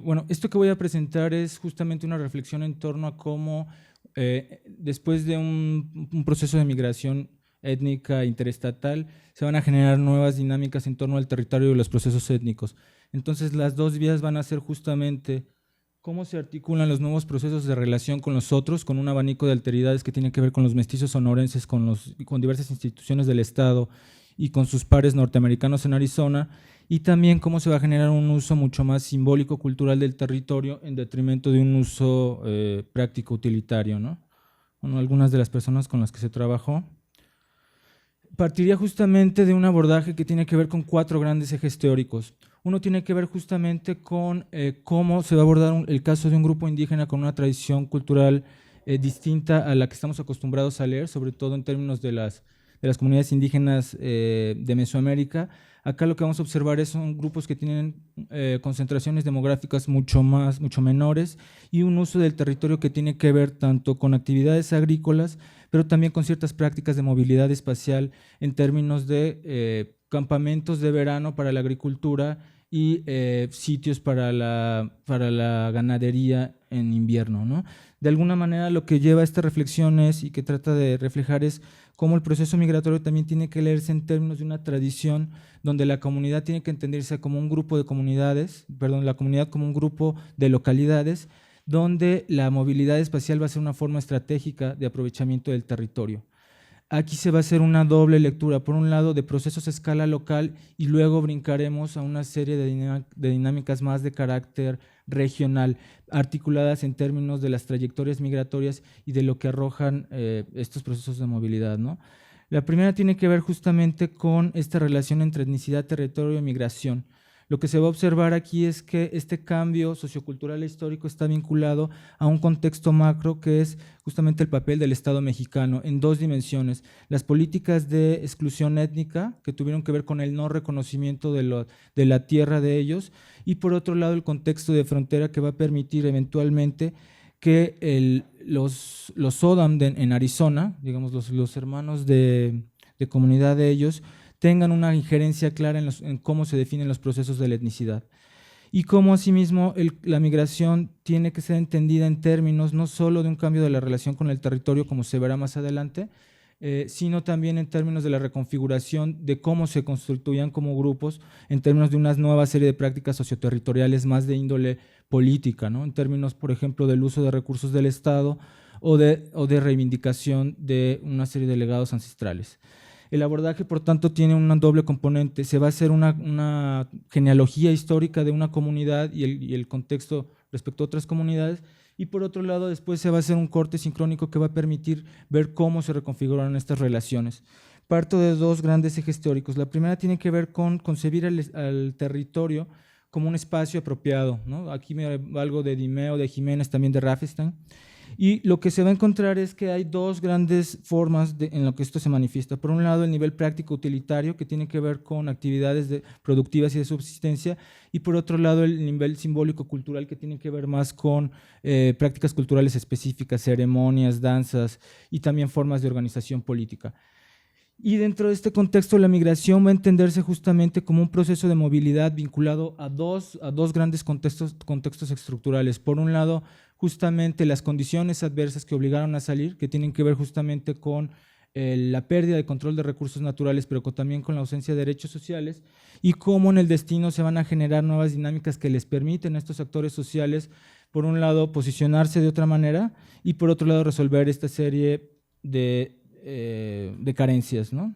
Bueno, esto que voy a presentar es justamente una reflexión en torno a cómo después de un proceso de migración étnica interestatal se van a generar nuevas dinámicas en torno al territorio y los procesos étnicos. Entonces las dos vías van a ser justamente cómo se articulan los nuevos procesos de relación con los otros, con un abanico de alteridades que tiene que ver con los mestizos sonorenses, con diversas instituciones del Estado y con sus pares norteamericanos en Arizona, y también cómo se va a generar un uso mucho más simbólico, cultural del territorio en detrimento de un uso práctico, utilitario, ¿no? Bueno, algunas de las personas con las que se trabajó. Partiría justamente de un abordaje que tiene que ver con 4 grandes ejes teóricos. Uno tiene que ver justamente con cómo se va a abordar el caso de un grupo indígena con una tradición cultural distinta a la que estamos acostumbrados a leer, sobre todo en términos de las comunidades indígenas de Mesoamérica. Acá lo que vamos a observar son grupos que tienen concentraciones demográficas mucho menores y un uso del territorio que tiene que ver tanto con actividades agrícolas, pero también con ciertas prácticas de movilidad espacial en términos de campamentos de verano para la agricultura y sitios para la ganadería en invierno, ¿no? De alguna manera lo que lleva a esta reflexión y que trata de reflejar es cómo el proceso migratorio también tiene que leerse en términos de una tradición donde la comunidad tiene que entenderse como un grupo de comunidades, perdón, la comunidad como un grupo de localidades, donde la movilidad espacial va a ser una forma estratégica de aprovechamiento del territorio. Aquí se va a hacer una doble lectura, por un lado de procesos a escala local y luego brincaremos a una serie de dinámicas más de carácter regional, articuladas en términos de las trayectorias migratorias y de lo que arrojan estos procesos de movilidad, ¿no? La primera tiene que ver justamente con esta relación entre etnicidad, territorio y migración. Lo que se va a observar aquí es que este cambio sociocultural e histórico está vinculado a un contexto macro que es justamente el papel del Estado mexicano en 2 dimensiones. Las políticas de exclusión étnica, que tuvieron que ver con el no reconocimiento de la tierra de ellos, y por otro lado el contexto de frontera que va a permitir eventualmente que los Odam en Arizona, digamos los hermanos de comunidad de ellos, tengan una injerencia clara en cómo se definen los procesos de la etnicidad. Y cómo asimismo la migración tiene que ser entendida en términos no solo de un cambio de la relación con el territorio, como se verá más adelante, sino también en términos de la reconfiguración de cómo se constituían como grupos, en términos de una nueva serie de prácticas socioterritoriales más de índole política, ¿no? En términos, por ejemplo, del uso de recursos del Estado o de reivindicación de una serie de legados ancestrales. El abordaje, por tanto, tiene un doble componente. Se va a hacer una genealogía histórica de una comunidad y el contexto respecto a otras comunidades, y por otro lado después se va a hacer un corte sincrónico que va a permitir ver cómo se reconfiguraron estas relaciones. Parto de 2 grandes ejes teóricos. La primera tiene que ver con concebir al territorio como un espacio apropiado, ¿no? Aquí me valgo de Dimeo, de Jiménez, también de Rafestein. Y lo que se va a encontrar es que hay 2 grandes formas en lo que esto se manifiesta. Por un lado, el nivel práctico utilitario, que tiene que ver con actividades productivas y de subsistencia, y por otro lado, el nivel simbólico cultural, que tiene que ver más con prácticas culturales específicas, ceremonias, danzas y también formas de organización política. Y dentro de este contexto, la migración va a entenderse justamente como un proceso de movilidad vinculado a dos grandes contextos estructurales. Por un lado, justamente las condiciones adversas que obligaron a salir, que tienen que ver justamente con la pérdida de control de recursos naturales, pero también con la ausencia de derechos sociales, y cómo en el destino se van a generar nuevas dinámicas que les permiten a estos actores sociales, por un lado, posicionarse de otra manera, y por otro lado, resolver esta serie de carencias, ¿no?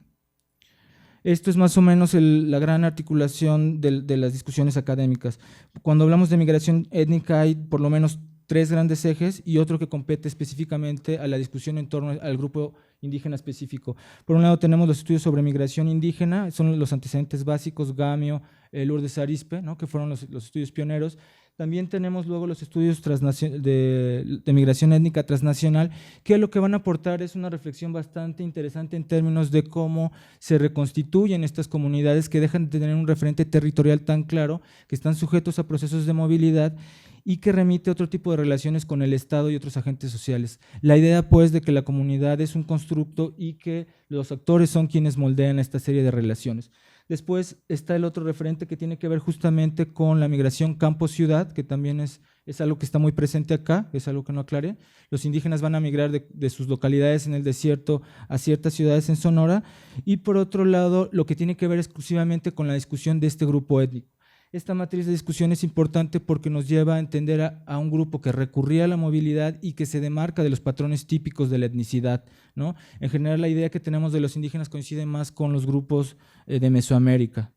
Esto es más o menos la gran articulación de las discusiones académicas. Cuando hablamos de migración étnica hay por lo menos 3 grandes ejes y otro que compete específicamente a la discusión en torno al grupo indígena específico. Por un lado tenemos los estudios sobre migración indígena, son los antecedentes básicos, Gamio, Lourdes Arizpe, ¿no? Que fueron los estudios pioneros. También tenemos luego los estudios de migración étnica transnacional, que lo que van a aportar es una reflexión bastante interesante en términos de cómo se reconstituyen estas comunidades que dejan de tener un referente territorial tan claro, que están sujetos a procesos de movilidad y que remite a otro tipo de relaciones con el Estado y otros agentes sociales. La idea, pues, de que la comunidad es un constructo y que los actores son quienes moldean esta serie de relaciones. Después está el otro referente que tiene que ver justamente con la migración campo-ciudad, que también es algo que está muy presente acá, es algo que no aclaré. Los indígenas van a migrar de sus localidades en el desierto a ciertas ciudades en Sonora. Y por otro lado, lo que tiene que ver exclusivamente con la discusión de este grupo étnico. Esta matriz de discusión es importante porque nos lleva a entender a un grupo que recurría a la movilidad y que se demarca de los patrones típicos de la etnicidad, ¿no? En general, la idea que tenemos de los indígenas coincide más con los grupos de Mesoamérica.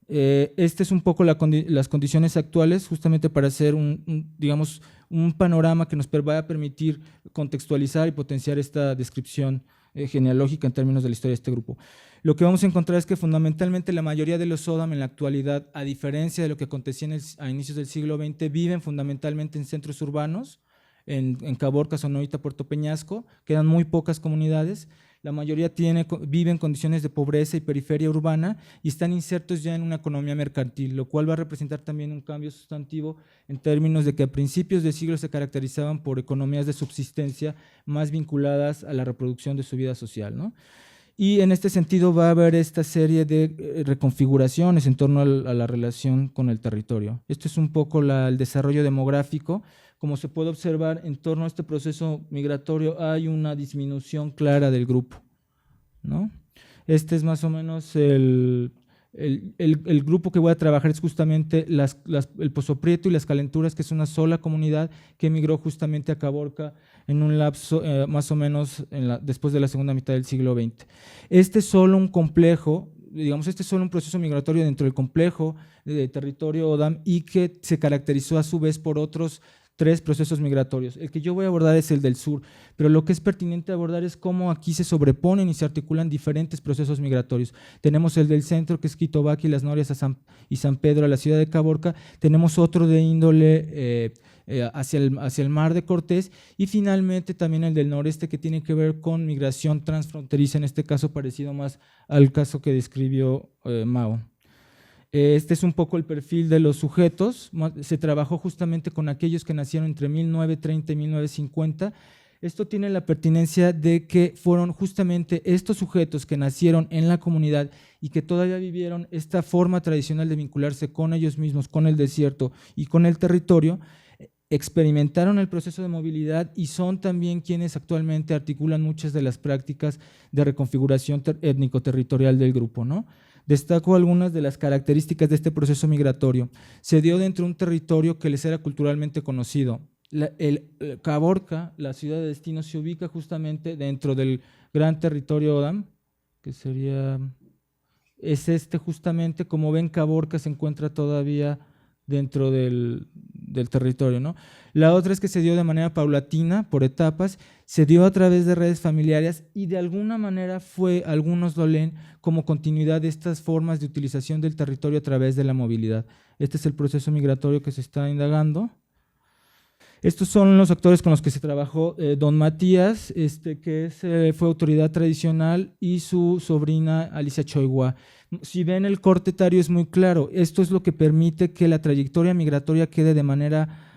Este es un poco las condiciones actuales, justamente para hacer digamos, un panorama que nos va a permitir contextualizar y potenciar esta descripción genealógica en términos de la historia de este grupo. Lo que vamos a encontrar es que fundamentalmente la mayoría de los O'odham en la actualidad, a diferencia de lo que acontecía a inicios del siglo XX, viven fundamentalmente en centros urbanos, en Caborca, Sonoita, Puerto Peñasco. Quedan muy pocas comunidades. La mayoría vive en condiciones de pobreza y periferia urbana y están insertos ya en una economía mercantil, lo cual va a representar también un cambio sustantivo en términos de que a principios del siglo se caracterizaban por economías de subsistencia más vinculadas a la reproducción de su vida social, ¿no? Y en este sentido va a haber esta serie de reconfiguraciones en torno a la relación con el territorio. Esto es un poco el desarrollo demográfico. Como se puede observar, en torno a este proceso migratorio hay una disminución clara del grupo, ¿no? Este es más o menos el grupo que voy a trabajar, es justamente el Pozo Prieto y las Calenturas, que es una sola comunidad que emigró justamente a Caborca en un lapso más o menos después de la segunda mitad del siglo XX. Este es solo un complejo, digamos, este es solo un proceso migratorio dentro del complejo de territorio O'odham y que se caracterizó a su vez por otros 3 procesos migratorios. El que yo voy a abordar es el del sur, pero lo que es pertinente abordar es cómo aquí se sobreponen y se articulan diferentes procesos migratorios. Tenemos el del centro, que es Quitobac y las Norias y San Pedro a la ciudad de Caborca. Tenemos otro de índole hacia el Mar de Cortés, y finalmente también el del noreste, que tiene que ver con migración transfronteriza, en este caso parecido más al caso que describió Mao. Este es un poco el perfil de los sujetos. Se trabajó justamente con aquellos que nacieron entre 1930 y 1950. Esto tiene la pertinencia de que fueron justamente estos sujetos que nacieron en la comunidad y que todavía vivieron esta forma tradicional de vincularse con ellos mismos, con el desierto y con el territorio, experimentaron el proceso de movilidad y son también quienes actualmente articulan muchas de las prácticas de reconfiguración étnico-territorial del grupo, ¿no? Destaco algunas de las características de este proceso migratorio. Se dio dentro de un territorio que les era culturalmente conocido. Caborca, la ciudad de destino, se ubica justamente dentro del gran territorio O'odham, que es justamente, como ven, Caborca se encuentra todavía dentro del territorio, ¿no? La otra es que se dio de manera paulatina, por etapas, se dio a través de redes familiares y de alguna manera algunos lo leen como continuidad de estas formas de utilización del territorio a través de la movilidad. Este es el proceso migratorio que se está indagando. Estos son los actores con los que se trabajó don Matías, que fue autoridad tradicional, y su sobrina Alicia Choigua. Si ven, el corte etario es muy claro. Esto es lo que permite que la trayectoria migratoria quede de manera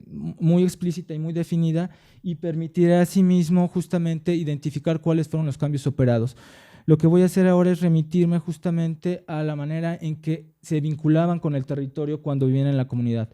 muy explícita y muy definida, y permitirá asimismo justamente identificar cuáles fueron los cambios operados. Lo que voy a hacer ahora es remitirme justamente a la manera en que se vinculaban con el territorio cuando vivían en la comunidad.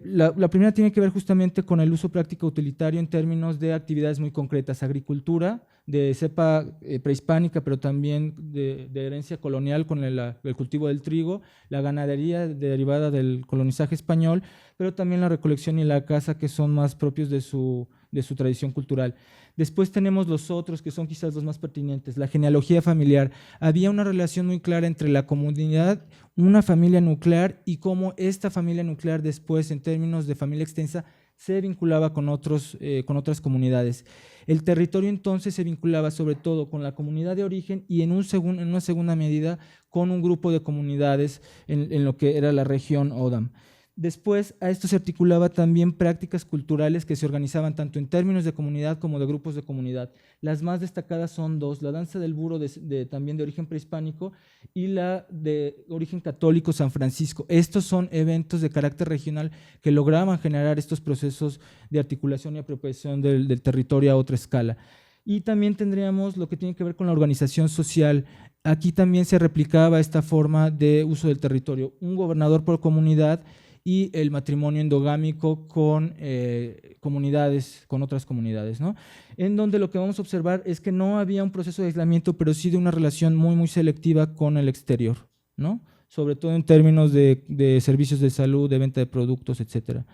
La primera tiene que ver justamente con el uso práctico utilitario en términos de actividades muy concretas: agricultura de cepa prehispánica, pero también de herencia colonial con el cultivo del trigo, la ganadería derivada del colonizaje español, pero también la recolección y la caza, que son más propios de su tradición cultural. Después tenemos los otros, que son quizás los más pertinentes: la genealogía familiar. Había una relación muy clara entre la comunidad, una familia nuclear, y cómo esta familia nuclear después, en términos de familia extensa, se vinculaba con otras comunidades. El territorio entonces se vinculaba sobre todo con la comunidad de origen y en una segunda medida con un grupo de comunidades en lo que era la región O'odham. Después a esto se articulaba también prácticas culturales que se organizaban tanto en términos de comunidad como de grupos de comunidad. Las más destacadas son dos: la danza del burro también de origen prehispánico y la de origen católico San Francisco. Estos son eventos de carácter regional que lograban generar estos procesos de articulación y apropiación del territorio a otra escala. Y también tendríamos lo que tiene que ver con la organización social. Aquí también se replicaba esta forma de uso del territorio: un gobernador por comunidad y el matrimonio endogámico con comunidades, con otras comunidades, ¿no? En donde lo que vamos a observar es que no había un proceso de aislamiento, pero sí de una relación muy, muy selectiva con el exterior, ¿no? Sobre todo en términos de servicios de salud, de venta de productos, etcétera.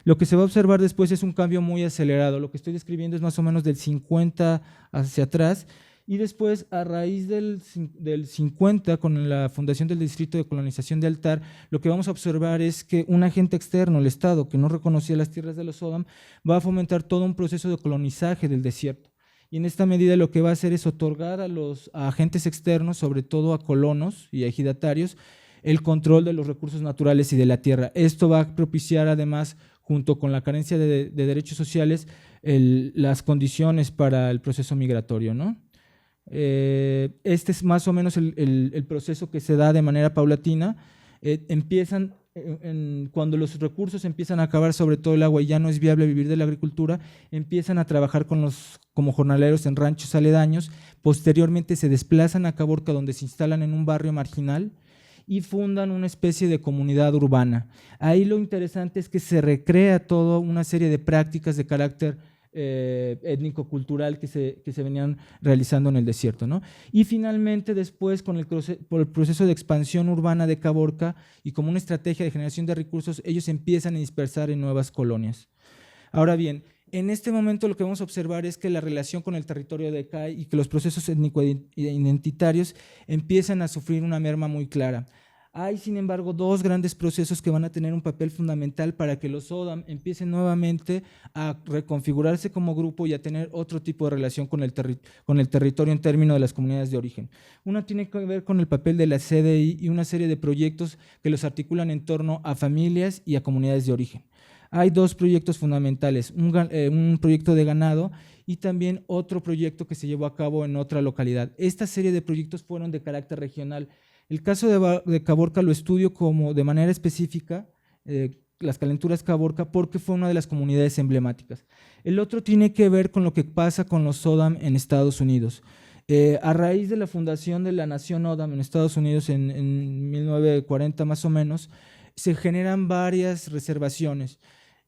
Lo que se va a observar después es un cambio muy acelerado. Lo que estoy describiendo es más o menos del 50 hacia atrás, y después, a raíz del 50, con la fundación del Distrito de Colonización de Altar, lo que vamos a observar es que un agente externo, el Estado, que no reconocía las tierras de los O'odham, va a fomentar todo un proceso de colonizaje del desierto. Y en esta medida lo que va a hacer es otorgar a agentes externos, sobre todo a colonos y a ejidatarios, el control de los recursos naturales y de la tierra. Esto va a propiciar además, junto con la carencia de derechos sociales, las condiciones para el proceso migratorio, ¿no? Este es más o menos el proceso que se da de manera paulatina. Empiezan, cuando los recursos empiezan a acabar, sobre todo el agua, y ya no es viable vivir de la agricultura, empiezan a trabajar como jornaleros en ranchos aledaños. Posteriormente se desplazan a Caborca, donde se instalan en un barrio marginal y fundan una especie de comunidad urbana. Ahí lo interesante es que se recrea toda una serie de prácticas de carácter étnico-cultural que se venían realizando en el desierto, ¿no? Y finalmente, después, por el proceso de expansión urbana de Caborca y como una estrategia de generación de recursos, ellos empiezan a dispersar en nuevas colonias. Ahora bien, en este momento lo que vamos a observar es que la relación con el territorio decae y que los procesos étnico-identitarios empiezan a sufrir una merma muy clara. Hay, sin embargo, dos grandes procesos que van a tener un papel fundamental para que los O'odham empiecen nuevamente a reconfigurarse como grupo y a tener otro tipo de relación con el territorio en términos de las comunidades de origen. Una tiene que ver con el papel de la CDI y una serie de proyectos que los articulan en torno a familias y a comunidades de origen. Hay dos proyectos fundamentales: un proyecto de ganado y también otro proyecto que se llevó a cabo en otra localidad. Esta serie de proyectos fueron de carácter regional. El caso de Caborca lo estudio como de manera específica, las Calenturas Caborca, porque fue una de las comunidades emblemáticas. El otro tiene que ver con lo que pasa con los O'odham en Estados Unidos. A raíz de la fundación de la nación O'odham en Estados Unidos en 1940 más o menos, se generan varias reservaciones.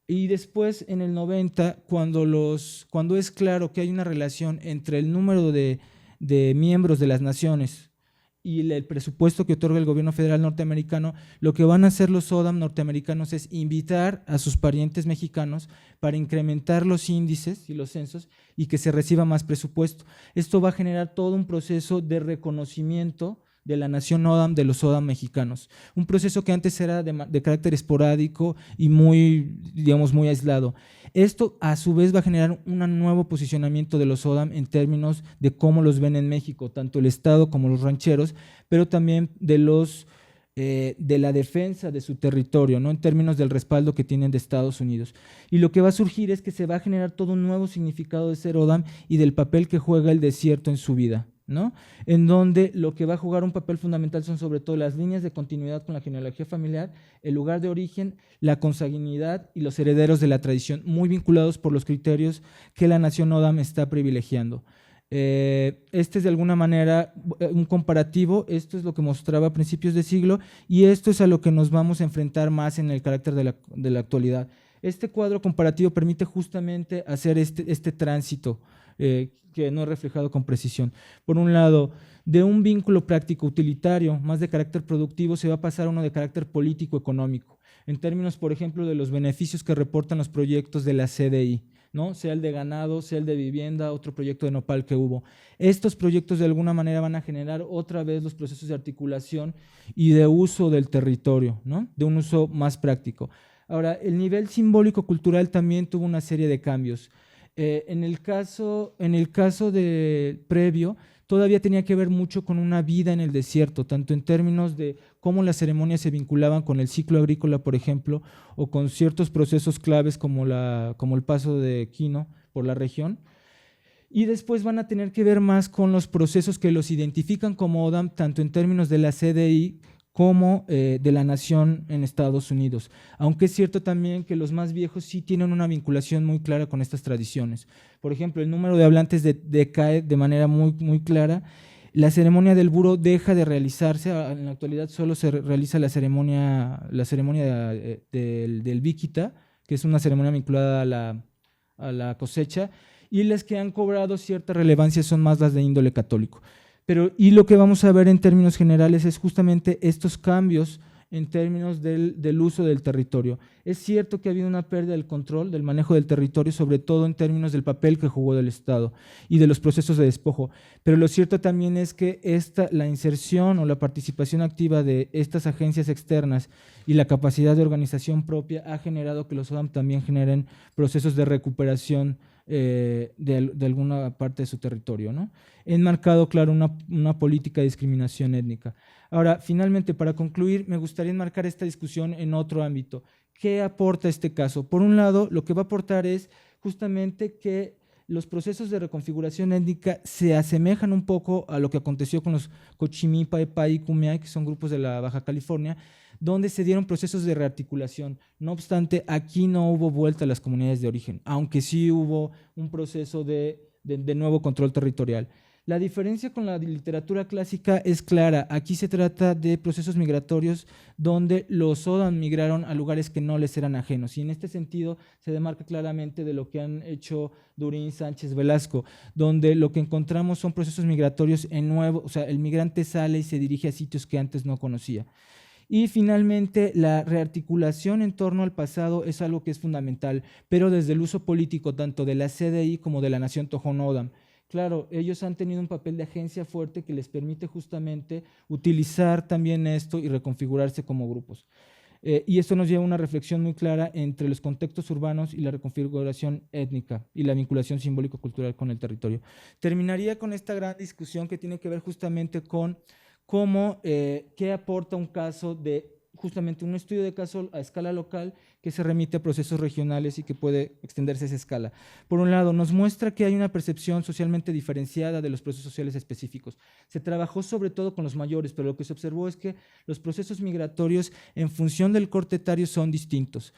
Y después, en el 90, cuando es claro que hay una relación entre el número de miembros de las naciones y el presupuesto que otorga el gobierno federal norteamericano, lo que van a hacer los O'odham norteamericanos es invitar a sus parientes mexicanos para incrementar los índices y los censos y que se reciba más presupuesto. Esto va a generar todo un proceso de reconocimiento de la nación O'odham, de los O'odham mexicanos. Un proceso que antes era de carácter esporádico y muy, digamos, muy aislado. Esto, a su vez, va a generar un nuevo posicionamiento de los O'odham en términos de cómo los ven en México, tanto el Estado como los rancheros, pero también de la defensa de su territorio, ¿no? En términos del respaldo que tienen de Estados Unidos. Y lo que va a surgir es que se va a generar todo un nuevo significado de ser O'odham y del papel que juega el desierto en su vida, ¿no? En donde lo que va a jugar un papel fundamental son sobre todo las líneas de continuidad con la genealogía familiar, el lugar de origen, la consanguinidad y los herederos de la tradición, muy vinculados por los criterios que la nación O'odham está privilegiando. Este es de alguna manera un comparativo. Esto es lo que mostraba a principios de siglo y esto es a lo que nos vamos a enfrentar más en el carácter de la actualidad. Este cuadro comparativo permite justamente hacer este tránsito que no he reflejado con precisión. Por un lado, de un vínculo práctico utilitario, más de carácter productivo, se va a pasar a uno de carácter político-económico, en términos, por ejemplo, de los beneficios que reportan los proyectos de la CDI, ¿no? Sea el de ganado, sea el de vivienda, otro proyecto de nopal que hubo. Estos proyectos de alguna manera van a generar otra vez los procesos de articulación y de uso del territorio, ¿no? De un uso más práctico. Ahora, el nivel simbólico-cultural también tuvo una serie de cambios. En el caso previo, todavía tenía que ver mucho con una vida en el desierto, tanto en términos de cómo las ceremonias se vinculaban con el ciclo agrícola, por ejemplo, o con ciertos procesos claves como el paso de Quino por la región. Y después van a tener que ver más con los procesos que los identifican como ODAM, tanto en términos de la CDI como de la nación en Estados Unidos. Aunque es cierto también que los más viejos sí tienen una vinculación muy clara con estas tradiciones. Por ejemplo, el número de hablantes decae de manera muy clara. La ceremonia del buro deja de realizarse. En la actualidad solo se realiza la ceremonia del Bikita, que es una ceremonia vinculada a la cosecha, y las que han cobrado cierta relevancia son más las de índole católico. Y lo que vamos a ver en términos generales es justamente estos cambios en términos del uso del territorio. Es cierto que ha habido una pérdida del control, del manejo del territorio, sobre todo en términos del papel que jugó el Estado y de los procesos de despojo, pero lo cierto también es que la inserción o la participación activa de estas agencias externas y la capacidad de organización propia ha generado que los ODAM también generen procesos de recuperación de alguna parte de su territorio, ¿no? Enmarcado, claro, una política de discriminación étnica. Ahora, finalmente, para concluir, me gustaría enmarcar esta discusión en otro ámbito. ¿Qué aporta este caso? Por un lado, lo que va a aportar es justamente que los procesos de reconfiguración étnica se asemejan un poco a lo que aconteció con los Cochimilpa, Epay y Cumiay, que son grupos de la Baja California, donde se dieron procesos de rearticulación. No obstante, aquí no hubo vuelta a las comunidades de origen, aunque sí hubo un proceso de nuevo control territorial. La diferencia con la literatura clásica es clara. Aquí se trata de procesos migratorios donde los ODAM migraron a lugares que no les eran ajenos. Y en este sentido se demarca claramente de lo que han hecho Durín, Sánchez, Velasco, donde lo que encontramos son procesos migratorios en nuevo, o sea, el migrante sale y se dirige a sitios que antes no conocía. Y finalmente, la rearticulación en torno al pasado es algo que es fundamental, pero desde el uso político tanto de la CDI como de la Nación Tohono O'odham. Claro, ellos han tenido un papel de agencia fuerte que les permite justamente utilizar también esto y reconfigurarse como grupos. Y esto nos lleva a una reflexión muy clara entre los contextos urbanos y la reconfiguración étnica y la vinculación simbólico-cultural con el territorio. Terminaría con esta gran discusión que tiene que ver justamente con qué aporta un caso de justamente un estudio de caso a escala local que se remite a procesos regionales y que puede extenderse a esa escala. Por un lado, nos muestra que hay una percepción socialmente diferenciada de los procesos sociales específicos. Se trabajó sobre todo con los mayores, pero lo que se observó es que los procesos migratorios en función del corte etario son distintos.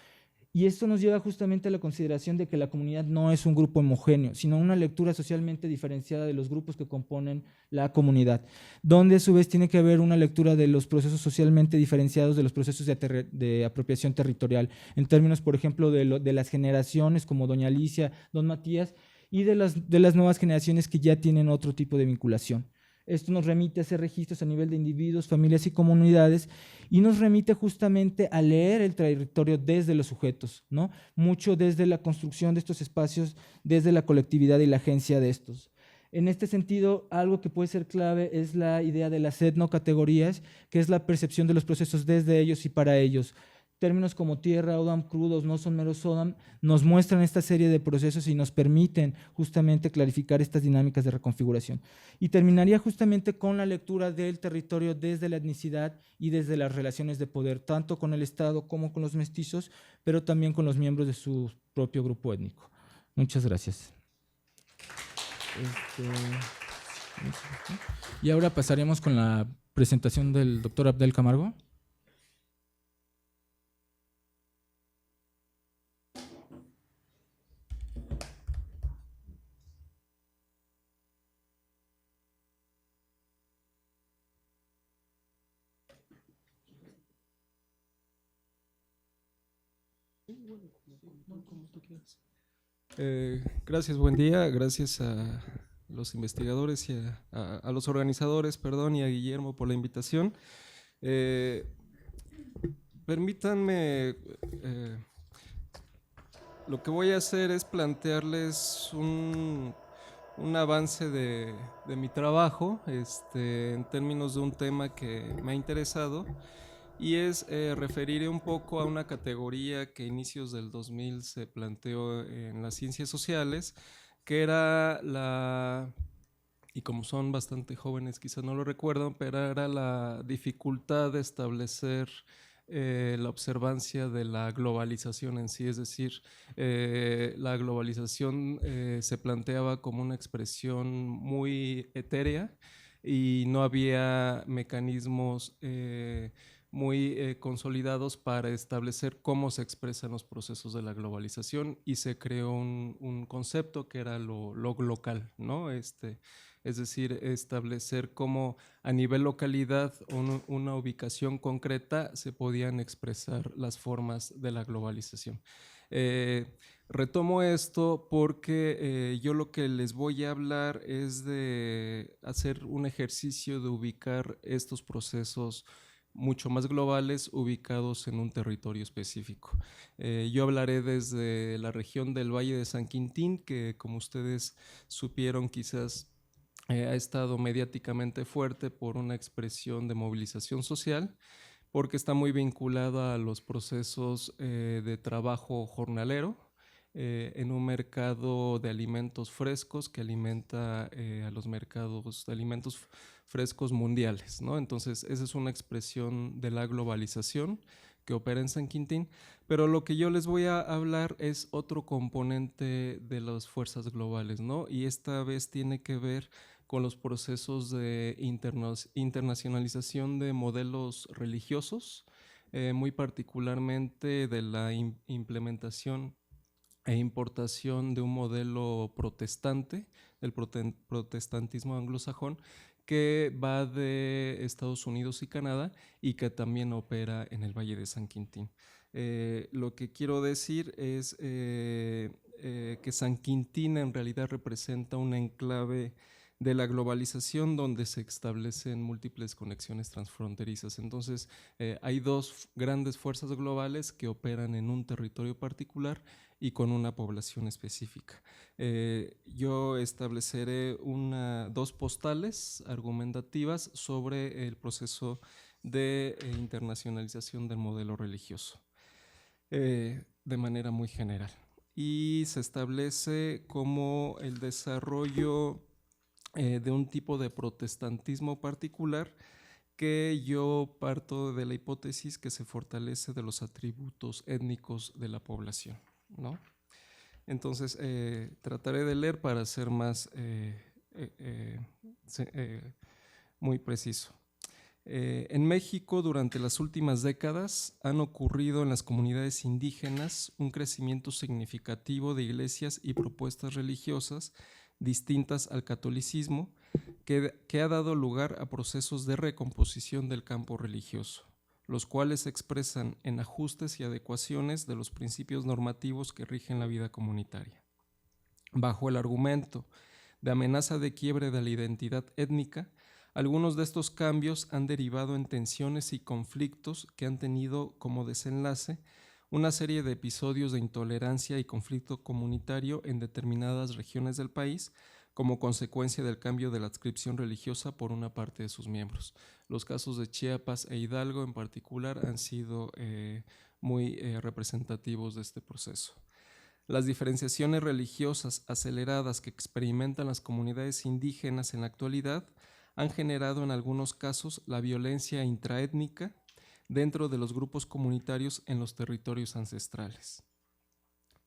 Y esto nos lleva justamente a la consideración de que la comunidad no es un grupo homogéneo, sino una lectura socialmente diferenciada de los grupos que componen la comunidad, donde a su vez tiene que haber una lectura de los procesos socialmente diferenciados de los procesos de apropiación territorial, en términos, por ejemplo, de las generaciones como doña Alicia, don Matías, y de las nuevas generaciones que ya tienen otro tipo de vinculación. Esto nos remite a hacer registros a nivel de individuos, familias y comunidades y nos remite justamente a leer el territorio desde los sujetos, ¿no? Mucho desde la construcción de estos espacios, desde la colectividad y la agencia de estos. En este sentido, algo que puede ser clave es la idea de las etnocategorías, que es la percepción de los procesos desde ellos y para ellos. Términos como tierra, ODAM, crudos, no son meros ODAM, nos muestran esta serie de procesos y nos permiten justamente clarificar estas dinámicas de reconfiguración. Y terminaría justamente con la lectura del territorio desde la etnicidad y desde las relaciones de poder, tanto con el Estado como con los mestizos, pero también con los miembros de su propio grupo étnico. Muchas gracias. Y ahora pasaremos con la presentación del doctor Abdel Camargo. Gracias, buen día. Gracias a los investigadores y a los organizadores, perdón, y a Guillermo por la invitación. Permítanme, lo que voy a hacer es plantearles un avance de mi trabajo en términos de un tema que me ha interesado. Y referiré un poco a una categoría que a inicios del 2000 se planteó en las ciencias sociales, que era la y como son bastante jóvenes quizás no lo recuerdan, pero era la dificultad de establecer la observancia de la globalización en sí, es decir, la globalización se planteaba como una expresión muy etérea y no había mecanismos muy consolidados para establecer cómo se expresan los procesos de la globalización, y se creó un concepto que era lo local, ¿no? Es decir, establecer cómo a nivel localidad o una ubicación concreta se podían expresar las formas de la globalización. Retomo esto porque yo lo que les voy a hablar es de hacer un ejercicio de ubicar estos procesos mucho más globales ubicados en un territorio específico. Yo hablaré desde la región del Valle de San Quintín, que como ustedes supieron quizás ha estado mediáticamente fuerte por una expresión de movilización social, porque está muy vinculada a los procesos de trabajo jornalero en un mercado de alimentos frescos que alimenta a los mercados de alimentos frescos mundiales, ¿no? Entonces, esa es una expresión de la globalización que opera en San Quintín, pero lo que yo les voy a hablar es otro componente de las fuerzas globales, ¿no? Y esta vez tiene que ver con los procesos de internacionalización de modelos religiosos, muy particularmente de la implementación e importación de un modelo protestante, del protestantismo anglosajón, que va de Estados Unidos y Canadá y que también opera en el Valle de San Quintín. Lo que quiero decir es que San Quintín en realidad representa un enclave de la globalización donde se establecen múltiples conexiones transfronterizas. Entonces, hay dos grandes fuerzas globales que operan en un territorio particular y con una población específica. Yo estableceré dos postales argumentativas sobre el proceso de internacionalización del modelo religioso, de manera muy general. Y se establece como el desarrollo de un tipo de protestantismo particular que yo parto de la hipótesis que se fortalece de los atributos étnicos de la población, ¿no? Entonces, trataré de leer para ser más muy preciso. En México, durante las últimas décadas, han ocurrido en las comunidades indígenas un crecimiento significativo de iglesias y propuestas religiosas distintas al catolicismo, que ha dado lugar a procesos de recomposición del campo religioso, los cuales se expresan en ajustes y adecuaciones de los principios normativos que rigen la vida comunitaria. Bajo el argumento de amenaza de quiebre de la identidad étnica, algunos de estos cambios han derivado en tensiones y conflictos que han tenido como desenlace una serie de episodios de intolerancia y conflicto comunitario en determinadas regiones del país, como consecuencia del cambio de la adscripción religiosa por una parte de sus miembros. Los casos de Chiapas e Hidalgo en particular han sido muy representativos de este proceso. Las diferenciaciones religiosas aceleradas que experimentan las comunidades indígenas en la actualidad han generado en algunos casos la violencia intraétnica dentro de los grupos comunitarios en los territorios ancestrales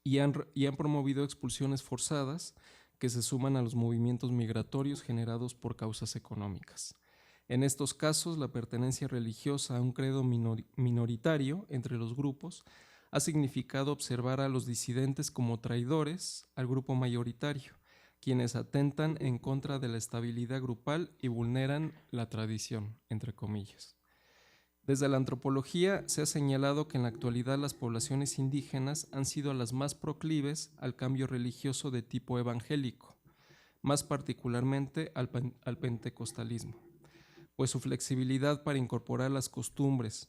y han promovido expulsiones forzadas que se suman a los movimientos migratorios generados por causas económicas. En estos casos, la pertenencia religiosa a un credo minoritario entre los grupos ha significado observar a los disidentes como traidores al grupo mayoritario, quienes atentan en contra de la estabilidad grupal y vulneran la tradición, entre comillas. Desde la antropología se ha señalado que en la actualidad las poblaciones indígenas han sido las más proclives al cambio religioso de tipo evangélico, más particularmente al pentecostalismo, pues su flexibilidad para incorporar las costumbres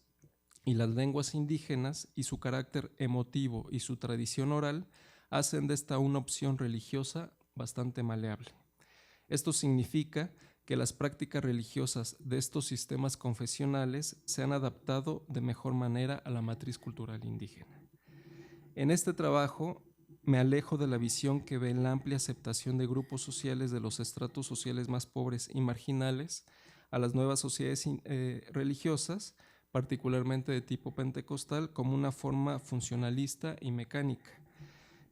y las lenguas indígenas y su carácter emotivo y su tradición oral hacen de esta una opción religiosa bastante maleable. Esto significa que las prácticas religiosas de estos sistemas confesionales se han adaptado de mejor manera a la matriz cultural indígena. En este trabajo me alejo de la visión que ve en la amplia aceptación de grupos sociales de los estratos sociales más pobres y marginales a las nuevas sociedades religiosas, particularmente de tipo pentecostal, como una forma funcionalista y mecánica.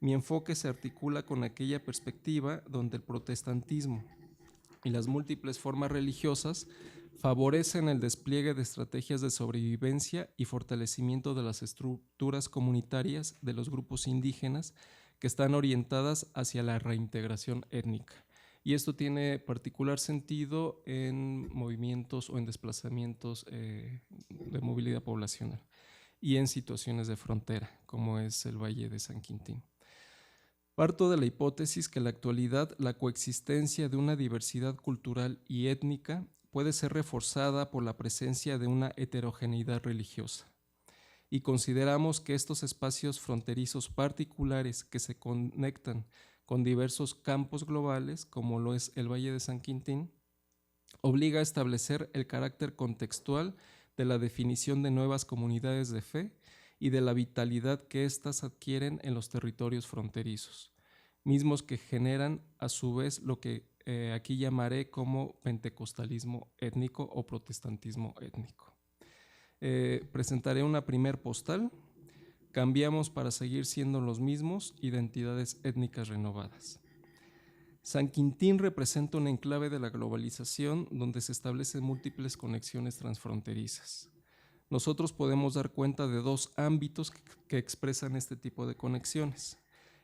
Mi enfoque se articula con aquella perspectiva donde el protestantismo y las múltiples formas religiosas favorecen el despliegue de estrategias de sobrevivencia y fortalecimiento de las estructuras comunitarias de los grupos indígenas que están orientadas hacia la reintegración étnica. Y esto tiene particular sentido en movimientos o en desplazamientos de movilidad poblacional y en situaciones de frontera, como es el Valle de San Quintín. Parto de la hipótesis que en la actualidad la coexistencia de una diversidad cultural y étnica puede ser reforzada por la presencia de una heterogeneidad religiosa. Y consideramos que estos espacios fronterizos particulares que se conectan con diversos campos globales, como lo es el Valle de San Quintín, obliga a establecer el carácter contextual de la definición de nuevas comunidades de fe y de la vitalidad que éstas adquieren en los territorios fronterizos, mismos que generan a su vez lo que aquí llamaré como pentecostalismo étnico o protestantismo étnico. Presentaré una primer postal. Cambiamos para seguir siendo los mismos, identidades étnicas renovadas. San Quintín representa un enclave de la globalización donde se establecen múltiples conexiones transfronterizas. Nosotros podemos dar cuenta de dos ámbitos que expresan este tipo de conexiones.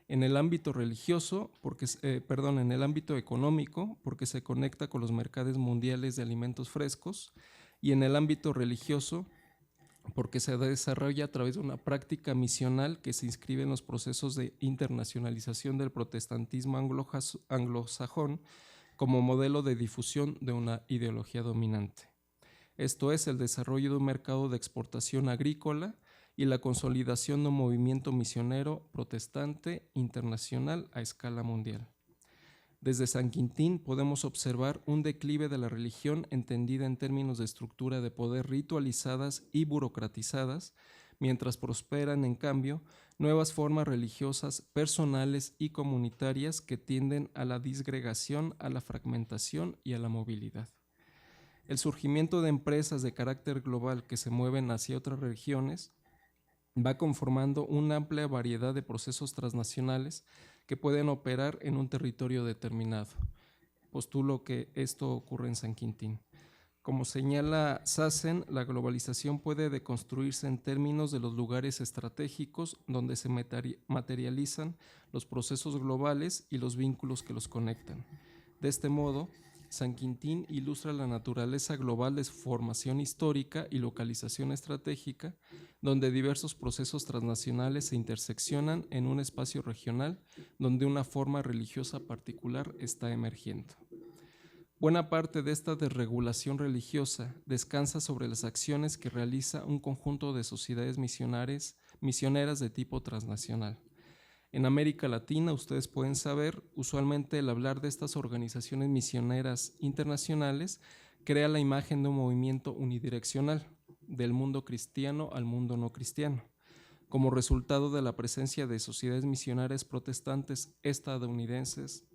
En el ámbito religioso, en el ámbito económico, porque se conecta con los mercados mundiales de alimentos frescos, y en el ámbito religioso, porque se desarrolla a través de una práctica misional que se inscribe en los procesos de internacionalización del protestantismo anglosajón como modelo de difusión de una ideología dominante. Esto es el desarrollo de un mercado de exportación agrícola y la consolidación de un movimiento misionero protestante internacional a escala mundial. Desde San Quintín podemos observar un declive de la religión entendida en términos de estructura de poder ritualizadas y burocratizadas, mientras prosperan, en cambio, nuevas formas religiosas personales y comunitarias que tienden a la disgregación, a la fragmentación y a la movilidad. El surgimiento de empresas de carácter global que se mueven hacia otras regiones va conformando una amplia variedad de procesos transnacionales que pueden operar en un territorio determinado. Postulo que esto ocurre en San Quintín. Como señala Sassen, la globalización puede deconstruirse en términos de los lugares estratégicos donde se materializan los procesos globales y los vínculos que los conectan. De este modo, San Quintín ilustra la naturaleza global de su formación histórica y localización estratégica, donde diversos procesos transnacionales se interseccionan en un espacio regional donde una forma religiosa particular está emergiendo. Buena parte de esta desregulación religiosa descansa sobre las acciones que realiza un conjunto de sociedades misioneras de tipo transnacional. En América Latina, ustedes pueden saber, usualmente el hablar de estas organizaciones misioneras internacionales crea la imagen de un movimiento unidireccional, del mundo cristiano al mundo no cristiano, como resultado de la presencia de sociedades misioneras protestantes estadounidenses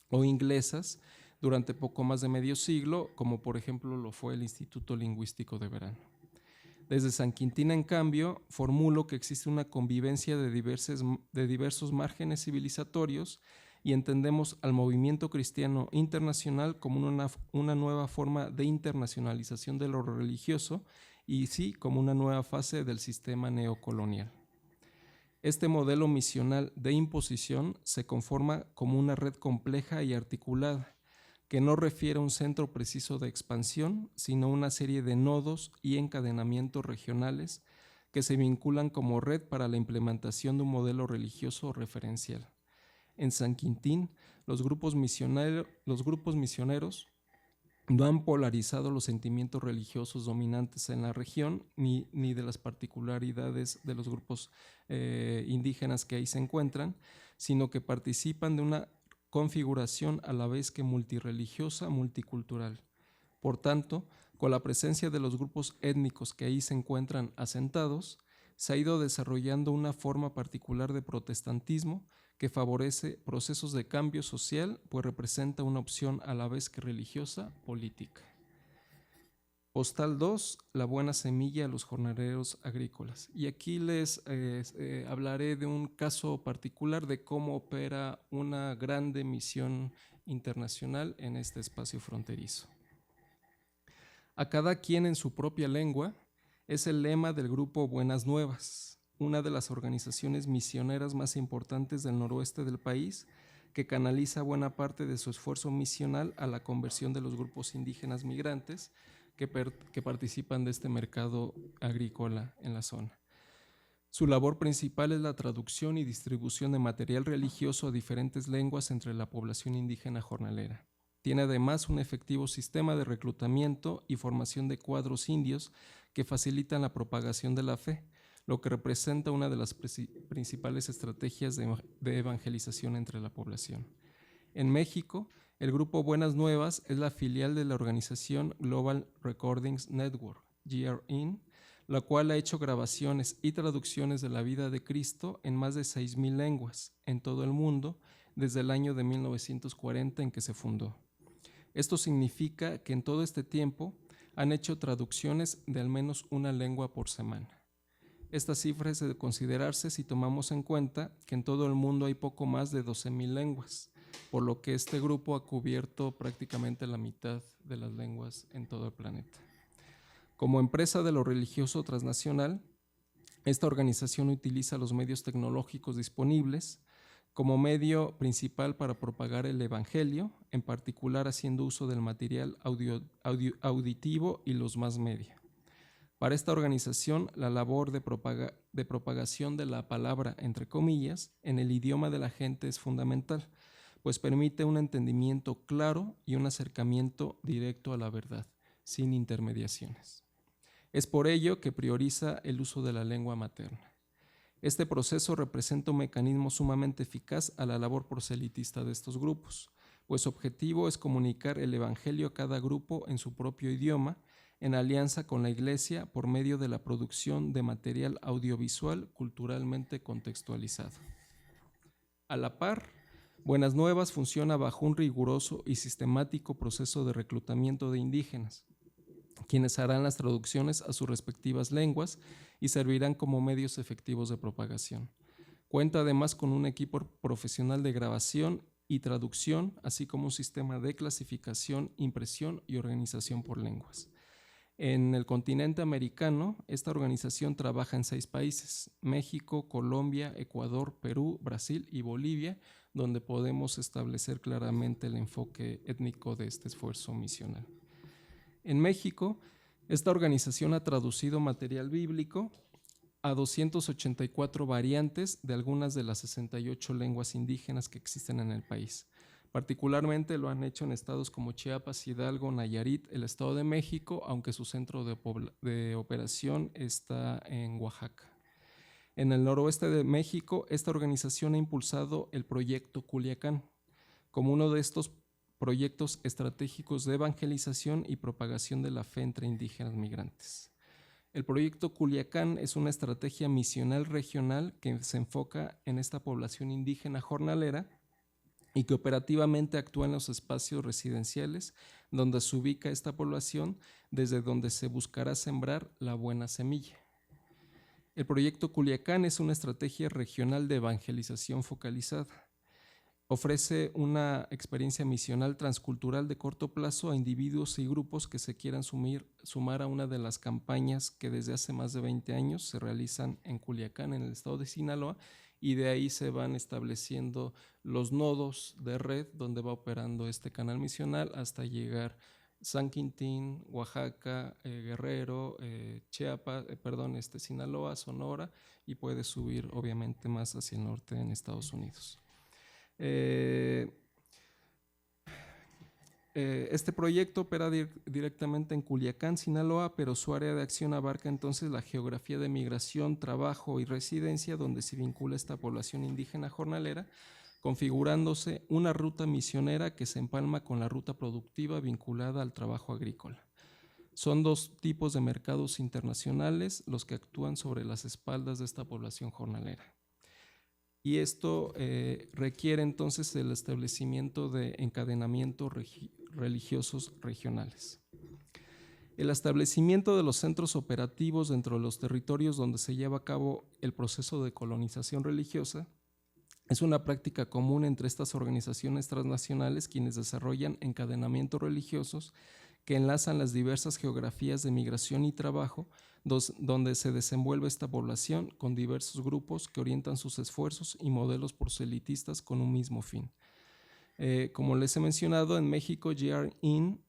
o inglesas durante poco más de medio siglo, como por ejemplo lo fue el Instituto Lingüístico de Verano. Desde San Quintín, en cambio, formulo que existe una convivencia de diversos márgenes civilizatorios y entendemos al movimiento cristiano internacional como una nueva forma de internacionalización de lo religioso y sí como una nueva fase del sistema neocolonial. Este modelo misional de imposición se conforma como una red compleja y articulada, que no refiere a un centro preciso de expansión, sino una serie de nodos y encadenamientos regionales que se vinculan como red para la implementación de un modelo religioso referencial. En San Quintín, los grupos misioneros no han polarizado los sentimientos religiosos dominantes en la región ni de las particularidades de los grupos indígenas que ahí se encuentran, sino que participan de una configuración a la vez que multirreligiosa, multicultural. Por tanto, con la presencia de los grupos étnicos que ahí se encuentran asentados, se ha ido desarrollando una forma particular de protestantismo que favorece procesos de cambio social, pues representa una opción a la vez que religiosa, política. Postal 2, la buena semilla a los jornaleros agrícolas. Y aquí les hablaré de un caso particular de cómo opera una grande misión internacional en este espacio fronterizo. A cada quien en su propia lengua es el lema del grupo Buenas Nuevas, una de las organizaciones misioneras más importantes del noroeste del país, que canaliza buena parte de su esfuerzo misional a la conversión de los grupos indígenas migrantes que participan de este mercado agrícola en la zona. Su labor principal es la traducción y distribución de material religioso a diferentes lenguas entre la población indígena jornalera. Tiene además un efectivo sistema de reclutamiento y formación de cuadros indios que facilitan la propagación de la fe, lo que representa una de las principales estrategias de evangelización entre la población. En México, el grupo Buenas Nuevas es la filial de la organización Global Recordings Network, GRN, la cual ha hecho grabaciones y traducciones de la vida de Cristo en más de 6,000 lenguas en todo el mundo desde el año de 1940 en que se fundó. Esto significa que en todo este tiempo han hecho traducciones de al menos una lengua por semana. Esta cifra es de considerarse si tomamos en cuenta que en todo el mundo hay poco más de 12,000 lenguas, por lo que este grupo ha cubierto prácticamente la mitad de las lenguas en todo el planeta. Como empresa de lo religioso transnacional, esta organización utiliza los medios tecnológicos disponibles como medio principal para propagar el evangelio, en particular haciendo uso del material auditivo y los más media. Para esta organización, la labor de propagación de la palabra, entre comillas, en el idioma de la gente es fundamental, pues permite un entendimiento claro y un acercamiento directo a la verdad, sin intermediaciones. Es por ello que prioriza el uso de la lengua materna. Este proceso representa un mecanismo sumamente eficaz a la labor proselitista de estos grupos, pues su objetivo es comunicar el evangelio a cada grupo en su propio idioma, en alianza con la Iglesia por medio de la producción de material audiovisual culturalmente contextualizado. A la par, Buenas Nuevas funciona bajo un riguroso y sistemático proceso de reclutamiento de indígenas, quienes harán las traducciones a sus respectivas lenguas y servirán como medios efectivos de propagación. Cuenta además con un equipo profesional de grabación y traducción, así como un sistema de clasificación, impresión y organización por lenguas. En el continente americano, esta organización trabaja en 6 países: México, Colombia, Ecuador, Perú, Brasil y Bolivia, donde podemos establecer claramente el enfoque étnico de este esfuerzo misional. En México, esta organización ha traducido material bíblico a 284 variantes de algunas de las 68 lenguas indígenas que existen en el país. Particularmente lo han hecho en estados como Chiapas, Hidalgo, Nayarit, el Estado de México, aunque su centro de operación está en Oaxaca. En el noroeste de México, esta organización ha impulsado el proyecto Culiacán como uno de estos proyectos estratégicos de evangelización y propagación de la fe entre indígenas migrantes. El proyecto Culiacán es una estrategia misional regional que se enfoca en esta población indígena jornalera y que operativamente actúa en los espacios residenciales donde se ubica esta población, desde donde se buscará sembrar la buena semilla. El proyecto Culiacán es una estrategia regional de evangelización focalizada. Ofrece una experiencia misional transcultural de corto plazo a individuos y grupos que se quieran sumar a una de las campañas que desde hace más de 20 años se realizan en Culiacán, en el estado de Sinaloa, y de ahí se van estableciendo los nodos de red donde va operando este canal misional hasta llegar San Quintín, Oaxaca, Guerrero, Chiapas, Sinaloa, Sonora, y puede subir obviamente más hacia el norte en Estados Unidos. Este proyecto opera directamente en Culiacán, Sinaloa, pero su área de acción abarca entonces la geografía de migración, trabajo y residencia, donde se vincula esta población indígena jornalera, configurándose una ruta misionera que se empalma con la ruta productiva vinculada al trabajo agrícola. Son 2 tipos de mercados internacionales los que actúan sobre las espaldas de esta población jornalera. y esto requiere entonces el establecimiento de encadenamientos religiosos regionales. El establecimiento de los centros operativos dentro de los territorios donde se lleva a cabo el proceso de colonización religiosa es una práctica común entre estas organizaciones transnacionales, quienes desarrollan encadenamientos religiosos que enlazan las diversas geografías de migración y trabajo donde se desenvuelve esta población, con diversos grupos que orientan sus esfuerzos y modelos proselitistas con un mismo fin. Como les he mencionado, en México GRN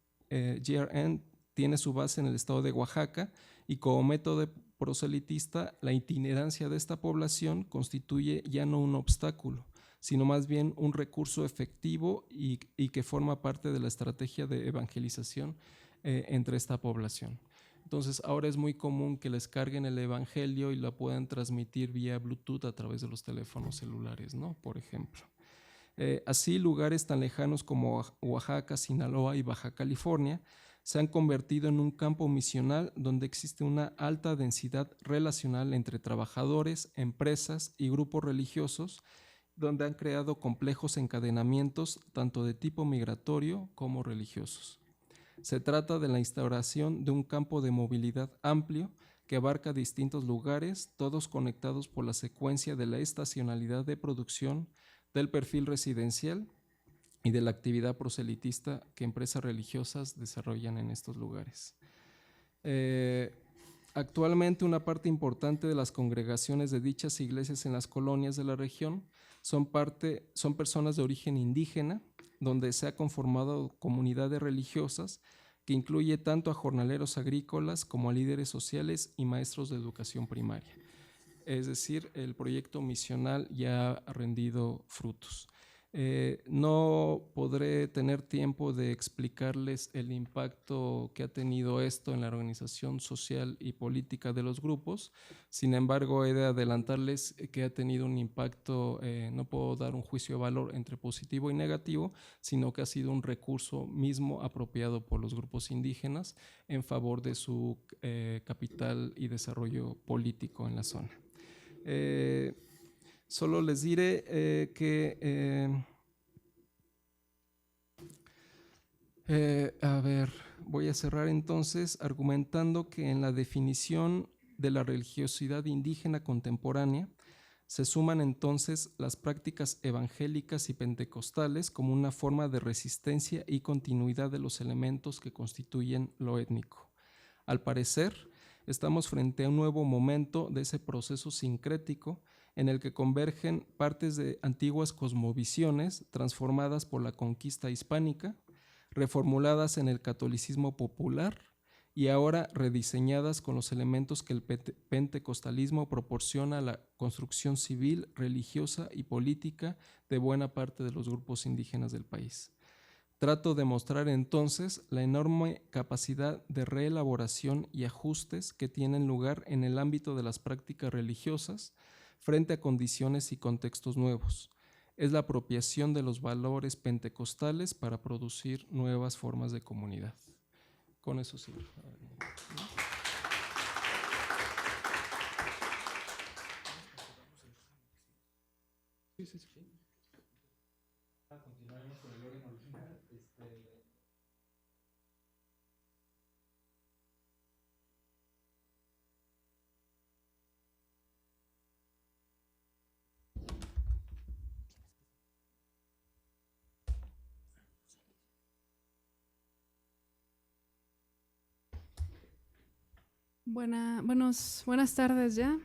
tiene su base en el estado de Oaxaca, y como método proselitista, la itinerancia de esta población constituye ya no un obstáculo, sino más bien un recurso efectivo y que forma parte de la estrategia de evangelización entre esta población. Entonces, ahora es muy común que les carguen el evangelio y lo puedan transmitir vía Bluetooth a través de los teléfonos celulares, ¿no? Por ejemplo. Así, lugares tan lejanos como Oaxaca, Sinaloa y Baja California se han convertido en un campo misional donde existe una alta densidad relacional entre trabajadores, empresas y grupos religiosos, donde han creado complejos encadenamientos tanto de tipo migratorio como religiosos. Se trata de la instauración de un campo de movilidad amplio que abarca distintos lugares, todos conectados por la secuencia de la estacionalidad de producción, del perfil residencial y de la actividad proselitista que empresas religiosas desarrollan en estos lugares. Actualmente, una parte importante de las congregaciones de dichas iglesias en las colonias de la región son personas de origen indígena, donde se ha conformado comunidades religiosas que incluye tanto a jornaleros agrícolas como a líderes sociales y maestros de educación primaria. Es decir, el proyecto misional ya ha rendido frutos. No podré tener tiempo de explicarles el impacto que ha tenido esto en la organización social y política de los grupos. Sin embargo, he de adelantarles que ha tenido un impacto, no puedo dar un juicio de valor entre positivo y negativo, sino que ha sido un recurso mismo apropiado por los grupos indígenas en favor de su capital y desarrollo político en la zona. Solo les diré voy a cerrar entonces argumentando que en la definición de la religiosidad indígena contemporánea se suman entonces las prácticas evangélicas y pentecostales como una forma de resistencia y continuidad de los elementos que constituyen lo étnico. Al parecer, estamos frente a un nuevo momento de ese proceso sincrético en el que convergen partes de antiguas cosmovisiones transformadas por la conquista hispánica, reformuladas en el catolicismo popular y ahora rediseñadas con los elementos que el pentecostalismo proporciona a la construcción civil, religiosa y política de buena parte de los grupos indígenas del país. Trato de mostrar entonces la enorme capacidad de reelaboración y ajustes que tienen lugar en el ámbito de las prácticas religiosas frente a condiciones y contextos nuevos. Es la apropiación de los valores pentecostales para producir nuevas formas de comunidad. Con eso sí. Sí. Continuaremos con el orden original. Buenas tardes ya.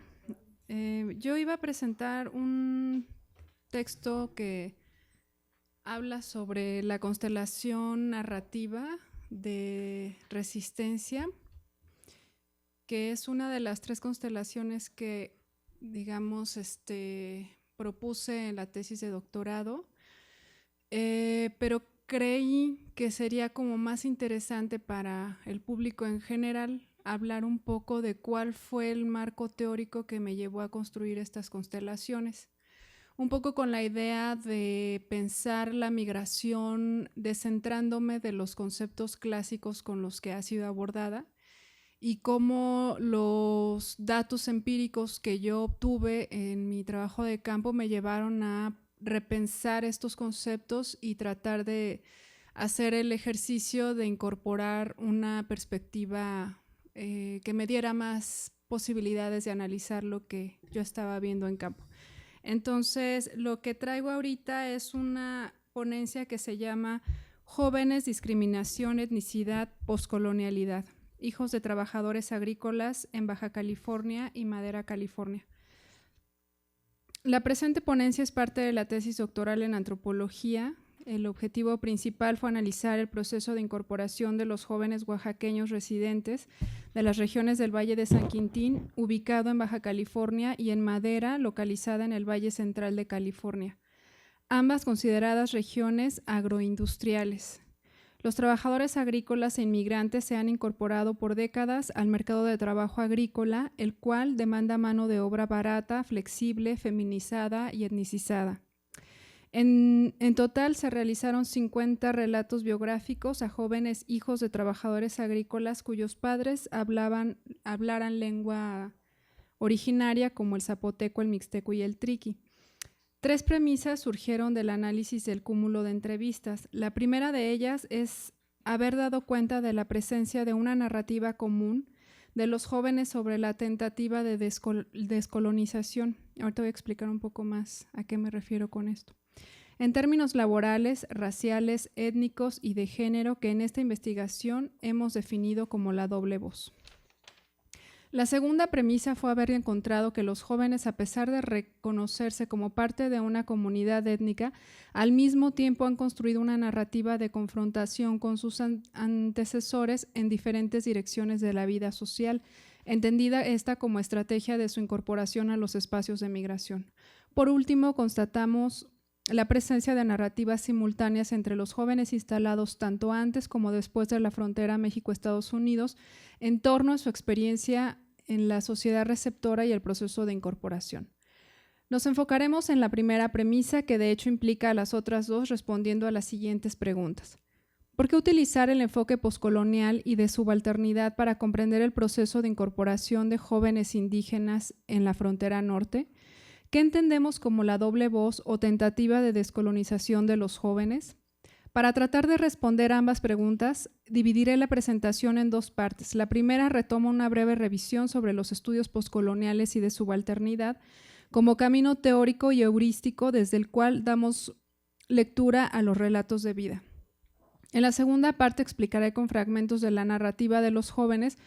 Yo iba a presentar un texto que habla sobre la constelación narrativa de resistencia, que es una de las 3 constelaciones que, digamos, propuse en la tesis de doctorado, pero creí que sería como más interesante para el público en general hablar un poco de cuál fue el marco teórico que me llevó a construir estas constelaciones. Un poco con la idea de pensar la migración descentrándome de los conceptos clásicos con los que ha sido abordada y cómo los datos empíricos que yo obtuve en mi trabajo de campo me llevaron a repensar estos conceptos y tratar de hacer el ejercicio de incorporar una perspectiva que me diera más posibilidades de analizar lo que yo estaba viendo en campo. Entonces, lo que traigo ahorita es una ponencia que se llama Jóvenes, Discriminación, Etnicidad, Postcolonialidad, hijos de trabajadores agrícolas en Baja California y Madera, California. La presente ponencia es parte de la tesis doctoral en antropología. El objetivo principal fue analizar el proceso de incorporación de los jóvenes oaxaqueños residentes de las regiones del Valle de San Quintín, ubicado en Baja California, y en Madera, localizada en el Valle Central de California, ambas consideradas regiones agroindustriales. Los trabajadores agrícolas e inmigrantes se han incorporado por décadas al mercado de trabajo agrícola, el cual demanda mano de obra barata, flexible, feminizada y etnicizada. En total se realizaron 50 relatos biográficos a jóvenes hijos de trabajadores agrícolas cuyos padres hablaran lengua originaria como el zapoteco, el mixteco y el triqui. 3 premisas surgieron del análisis del cúmulo de entrevistas. La primera de ellas es haber dado cuenta de la presencia de una narrativa común de los jóvenes sobre la tentativa de descolonización. Ahorita voy a explicar un poco más a qué me refiero con esto. En términos laborales, raciales, étnicos y de género, que en esta investigación hemos definido como la doble voz. La segunda premisa fue haber encontrado que los jóvenes, a pesar de reconocerse como parte de una comunidad étnica, al mismo tiempo han construido una narrativa de confrontación con sus antecesores en diferentes direcciones de la vida social, entendida esta como estrategia de su incorporación a los espacios de migración. Por último, constatamos la presencia de narrativas simultáneas entre los jóvenes instalados tanto antes como después de la frontera México-Estados Unidos en torno a su experiencia en la sociedad receptora y el proceso de incorporación. Nos enfocaremos en la primera premisa, que de hecho implica a las otras dos, respondiendo a las siguientes preguntas. ¿Por qué utilizar el enfoque poscolonial y de subalternidad para comprender el proceso de incorporación de jóvenes indígenas en la frontera norte? ¿Qué entendemos como la doble voz o tentativa de descolonización de los jóvenes? Para tratar de responder a ambas preguntas, dividiré la presentación en 2 partes. La primera retoma una breve revisión sobre los estudios postcoloniales y de subalternidad como camino teórico y heurístico desde el cual damos lectura a los relatos de vida. En la segunda parte explicaré con fragmentos de la narrativa de los jóvenes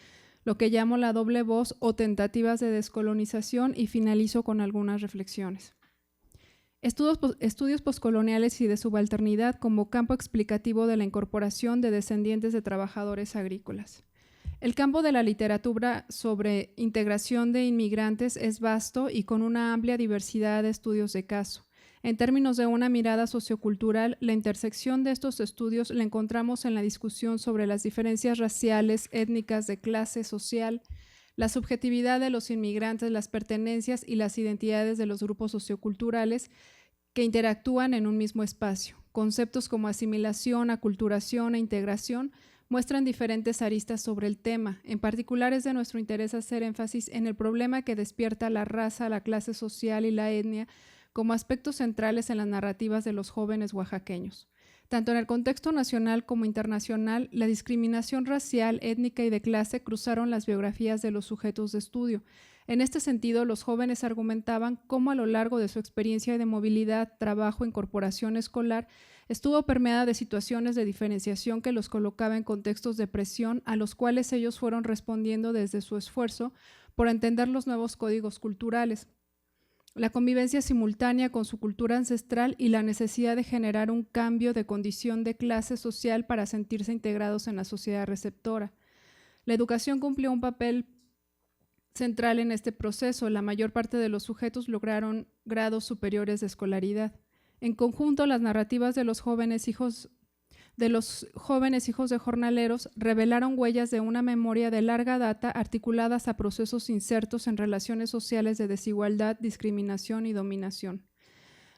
lo que llamo la doble voz o tentativas de descolonización, y finalizo con algunas reflexiones. Estudios postcoloniales y de subalternidad como campo explicativo de la incorporación de descendientes de trabajadores agrícolas. El campo de la literatura sobre integración de inmigrantes es vasto y con una amplia diversidad de estudios de caso. En términos de una mirada sociocultural, la intersección de estos estudios la encontramos en la discusión sobre las diferencias raciales, étnicas, de clase social, la subjetividad de los inmigrantes, las pertenencias y las identidades de los grupos socioculturales que interactúan en un mismo espacio. Conceptos como asimilación, aculturación e integración muestran diferentes aristas sobre el tema. En particular, es de nuestro interés hacer énfasis en el problema que despierta la raza, la clase social y la etnia como aspectos centrales en las narrativas de los jóvenes oaxaqueños. Tanto en el contexto nacional como internacional, la discriminación racial, étnica y de clase cruzaron las biografías de los sujetos de estudio. En este sentido, los jóvenes argumentaban cómo a lo largo de su experiencia de movilidad, trabajo, incorporación escolar, estuvo permeada de situaciones de diferenciación que los colocaba en contextos de presión a los cuales ellos fueron respondiendo desde su esfuerzo por entender los nuevos códigos culturales, la convivencia simultánea con su cultura ancestral y la necesidad de generar un cambio de condición de clase social para sentirse integrados en la sociedad receptora. La educación cumplió un papel central en este proceso. La mayor parte de los sujetos lograron grados superiores de escolaridad. En conjunto, las narrativas de los jóvenes hijos de jornaleros revelaron huellas de una memoria de larga data articuladas a procesos insertos en relaciones sociales de desigualdad, discriminación y dominación.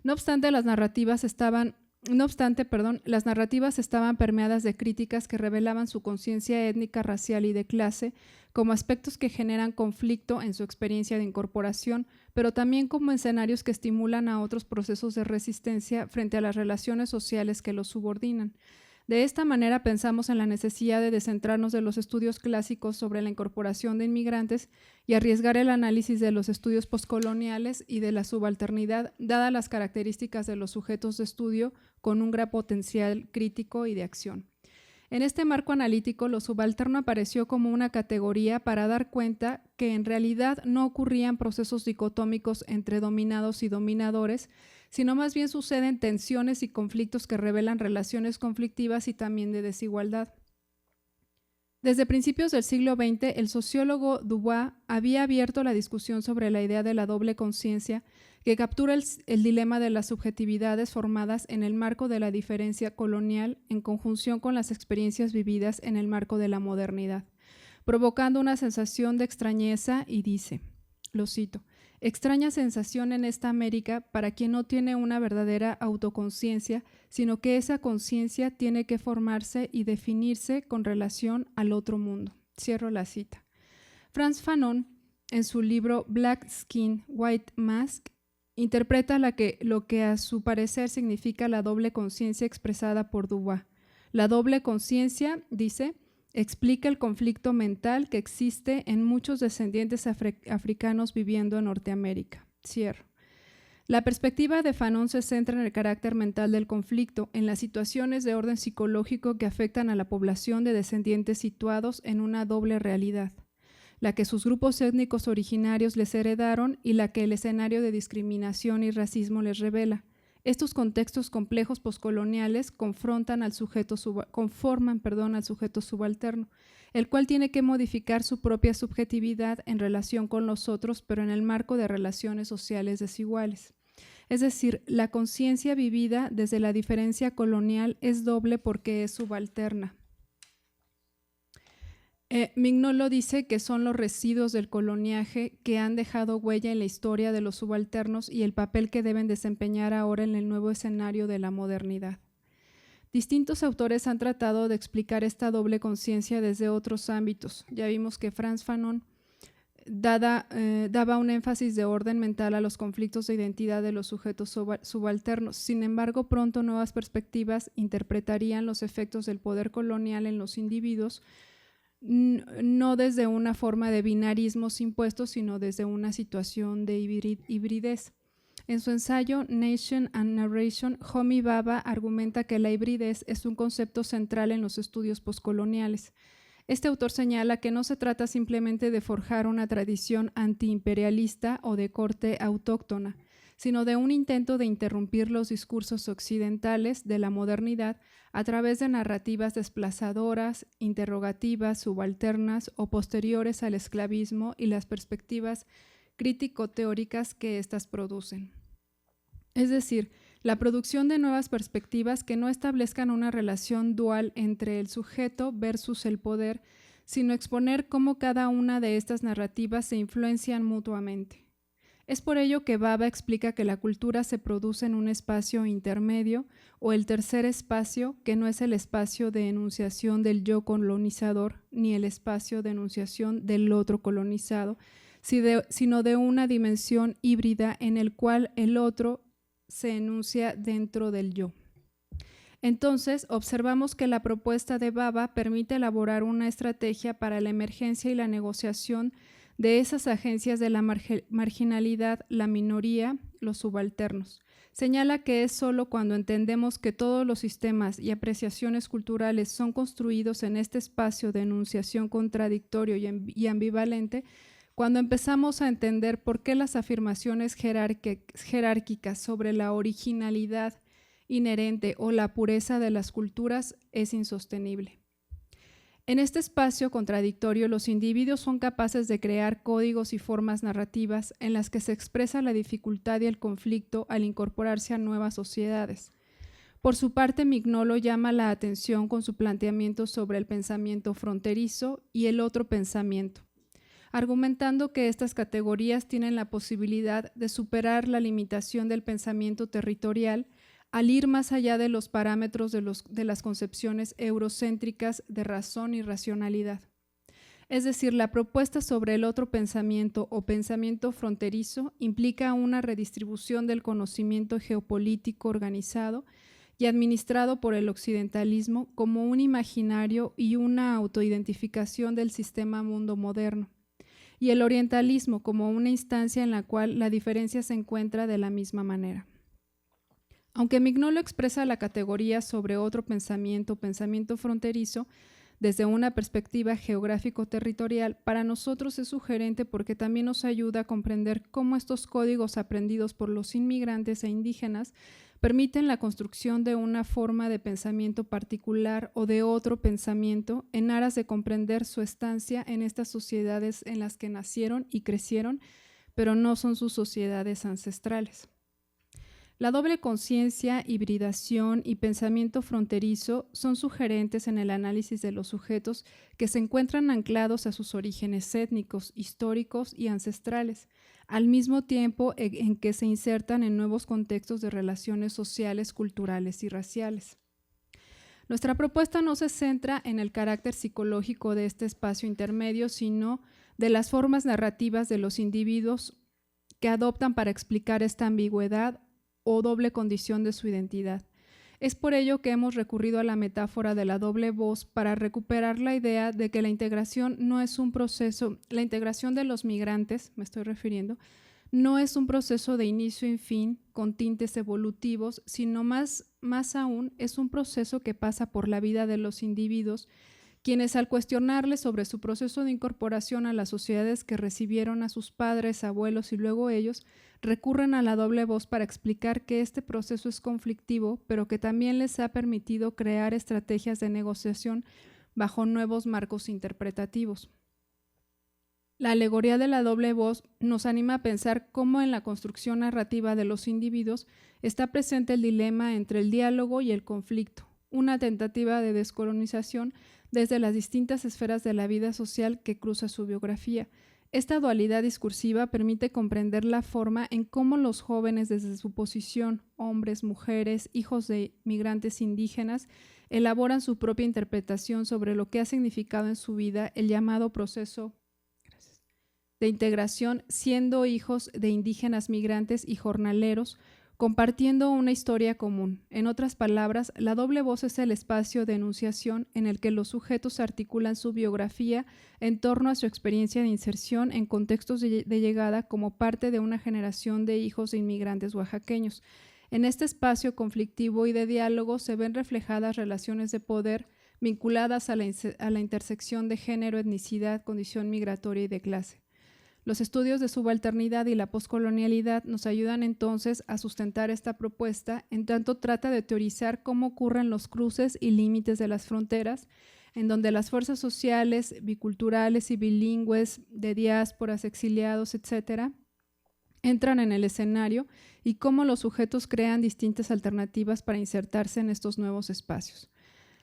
No obstante, las narrativas estaban No obstante, las narrativas estaban permeadas de críticas que revelaban su conciencia étnica, racial y de clase como aspectos que generan conflicto en su experiencia de incorporación, pero también como escenarios que estimulan a otros procesos de resistencia frente a las relaciones sociales que los subordinan. De esta manera pensamos en la necesidad de descentrarnos de los estudios clásicos sobre la incorporación de inmigrantes y arriesgar el análisis de los estudios postcoloniales y de la subalternidad, dadas las características de los sujetos de estudio con un gran potencial crítico y de acción. En este marco analítico, lo subalterno apareció como una categoría para dar cuenta que en realidad no ocurrían procesos dicotómicos entre dominados y dominadores, sino más bien suceden tensiones y conflictos que revelan relaciones conflictivas y también de desigualdad. Desde principios del siglo XX, el sociólogo Dubois había abierto la discusión sobre la idea de la doble conciencia, que captura el dilema de las subjetividades formadas en el marco de la diferencia colonial en conjunción con las experiencias vividas en el marco de la modernidad, provocando una sensación de extrañeza y dice, lo cito, extraña sensación en esta América para quien no tiene una verdadera autoconciencia, sino que esa conciencia tiene que formarse y definirse con relación al otro mundo. Cierro la cita. Frantz Fanon, en su libro Black Skin, White Mask, interpreta lo que a su parecer significa la doble conciencia expresada por Dubois. La doble conciencia, dice, explica el conflicto mental que existe en muchos descendientes africanos viviendo en Norteamérica. Cierro. La perspectiva de Fanon se centra en el carácter mental del conflicto, en las situaciones de orden psicológico que afectan a la población de descendientes situados en una doble realidad, la que sus grupos étnicos originarios les heredaron y la que el escenario de discriminación y racismo les revela. Estos contextos complejos poscoloniales conforman al sujeto subalterno, el cual tiene que modificar su propia subjetividad en relación con los otros, pero en el marco de relaciones sociales desiguales. Es decir, la conciencia vivida desde la diferencia colonial es doble porque es subalterna. Mignolo dice que son los residuos del coloniaje que han dejado huella en la historia de los subalternos y el papel que deben desempeñar ahora en el nuevo escenario de la modernidad. Distintos autores han tratado de explicar esta doble conciencia desde otros ámbitos. Ya vimos que Frantz Fanon daba un énfasis de orden mental a los conflictos de identidad de los sujetos subalternos. Sin embargo, pronto nuevas perspectivas interpretarían los efectos del poder colonial en los individuos, no desde una forma de binarismos impuestos, sino desde una situación de hibridez. En su ensayo Nation and Narration, Homi Bhabha argumenta que la hibridez es un concepto central en los estudios postcoloniales. Este autor señala que no se trata simplemente de forjar una tradición antiimperialista o de corte autóctona, sino de un intento de interrumpir los discursos occidentales de la modernidad a través de narrativas desplazadoras, interrogativas, subalternas o posteriores al esclavismo y las perspectivas crítico-teóricas que éstas producen. Es decir, la producción de nuevas perspectivas que no establezcan una relación dual entre el sujeto versus el poder, sino exponer cómo cada una de estas narrativas se influencian mutuamente. Es por ello que Bhabha explica que la cultura se produce en un espacio intermedio o el tercer espacio, que no es el espacio de enunciación del yo colonizador ni el espacio de enunciación del otro colonizado, sino de una dimensión híbrida en el cual el otro se enuncia dentro del yo. Entonces, observamos que la propuesta de Bhabha permite elaborar una estrategia para la emergencia y la negociación de esas agencias de la marginalidad, la minoría, los subalternos. Señala que es solo cuando entendemos que todos los sistemas y apreciaciones culturales son construidos en este espacio de enunciación contradictorio y ambivalente, cuando empezamos a entender por qué las afirmaciones jerárquicas sobre la originalidad inherente o la pureza de las culturas es insostenible. En este espacio contradictorio, los individuos son capaces de crear códigos y formas narrativas en las que se expresa la dificultad y el conflicto al incorporarse a nuevas sociedades. Por su parte, Mignolo llama la atención con su planteamiento sobre el pensamiento fronterizo y el otro pensamiento, argumentando que estas categorías tienen la posibilidad de superar la limitación del pensamiento territorial al ir más allá de los parámetros de las concepciones eurocéntricas de razón y racionalidad. Es decir, la propuesta sobre el otro pensamiento o pensamiento fronterizo implica una redistribución del conocimiento geopolítico organizado y administrado por el occidentalismo como un imaginario y una autoidentificación del sistema mundo moderno, y el orientalismo como una instancia en la cual la diferencia se encuentra de la misma manera. Aunque Mignolo expresa la categoría sobre otro pensamiento fronterizo, desde una perspectiva geográfico-territorial, para nosotros es sugerente porque también nos ayuda a comprender cómo estos códigos aprendidos por los inmigrantes e indígenas permiten la construcción de una forma de pensamiento particular o de otro pensamiento en aras de comprender su estancia en estas sociedades en las que nacieron y crecieron, pero no son sus sociedades ancestrales. La doble conciencia, hibridación y pensamiento fronterizo son sugerentes en el análisis de los sujetos que se encuentran anclados a sus orígenes étnicos, históricos y ancestrales, al mismo tiempo en que se insertan en nuevos contextos de relaciones sociales, culturales y raciales. Nuestra propuesta no se centra en el carácter psicológico de este espacio intermedio, sino de las formas narrativas de los individuos que adoptan para explicar esta ambigüedad o doble condición de su identidad. Es por ello que hemos recurrido a la metáfora de la doble voz para recuperar la idea de que la integración no es un proceso, la integración de los migrantes, me estoy refiriendo, no es un proceso de inicio y fin con tintes evolutivos, sino más aún es un proceso que pasa por la vida de los individuos, quienes al cuestionarles sobre su proceso de incorporación a las sociedades que recibieron a sus padres, abuelos y luego ellos, recurren a la doble voz para explicar que este proceso es conflictivo, pero que también les ha permitido crear estrategias de negociación bajo nuevos marcos interpretativos. La alegoría de la doble voz nos anima a pensar cómo en la construcción narrativa de los individuos está presente el dilema entre el diálogo y el conflicto, una tentativa de descolonización desde las distintas esferas de la vida social que cruza su biografía. Esta dualidad discursiva permite comprender la forma en cómo los jóvenes desde su posición, hombres, mujeres, hijos de migrantes indígenas, elaboran su propia interpretación sobre lo que ha significado en su vida el llamado proceso de integración, siendo hijos de indígenas migrantes y jornaleros, compartiendo una historia común. En otras palabras, la doble voz es el espacio de enunciación en el que los sujetos articulan su biografía en torno a su experiencia de inserción en contextos de llegada como parte de una generación de hijos de inmigrantes oaxaqueños. En este espacio conflictivo y de diálogo se ven reflejadas relaciones de poder vinculadas a la intersección de género, etnicidad, condición migratoria y de clase. Los estudios de subalternidad y la poscolonialidad nos ayudan entonces a sustentar esta propuesta, en tanto trata de teorizar cómo ocurren los cruces y límites de las fronteras, en donde las fuerzas sociales, biculturales y bilingües, de diásporas, exiliados, etc., entran en el escenario y cómo los sujetos crean distintas alternativas para insertarse en estos nuevos espacios.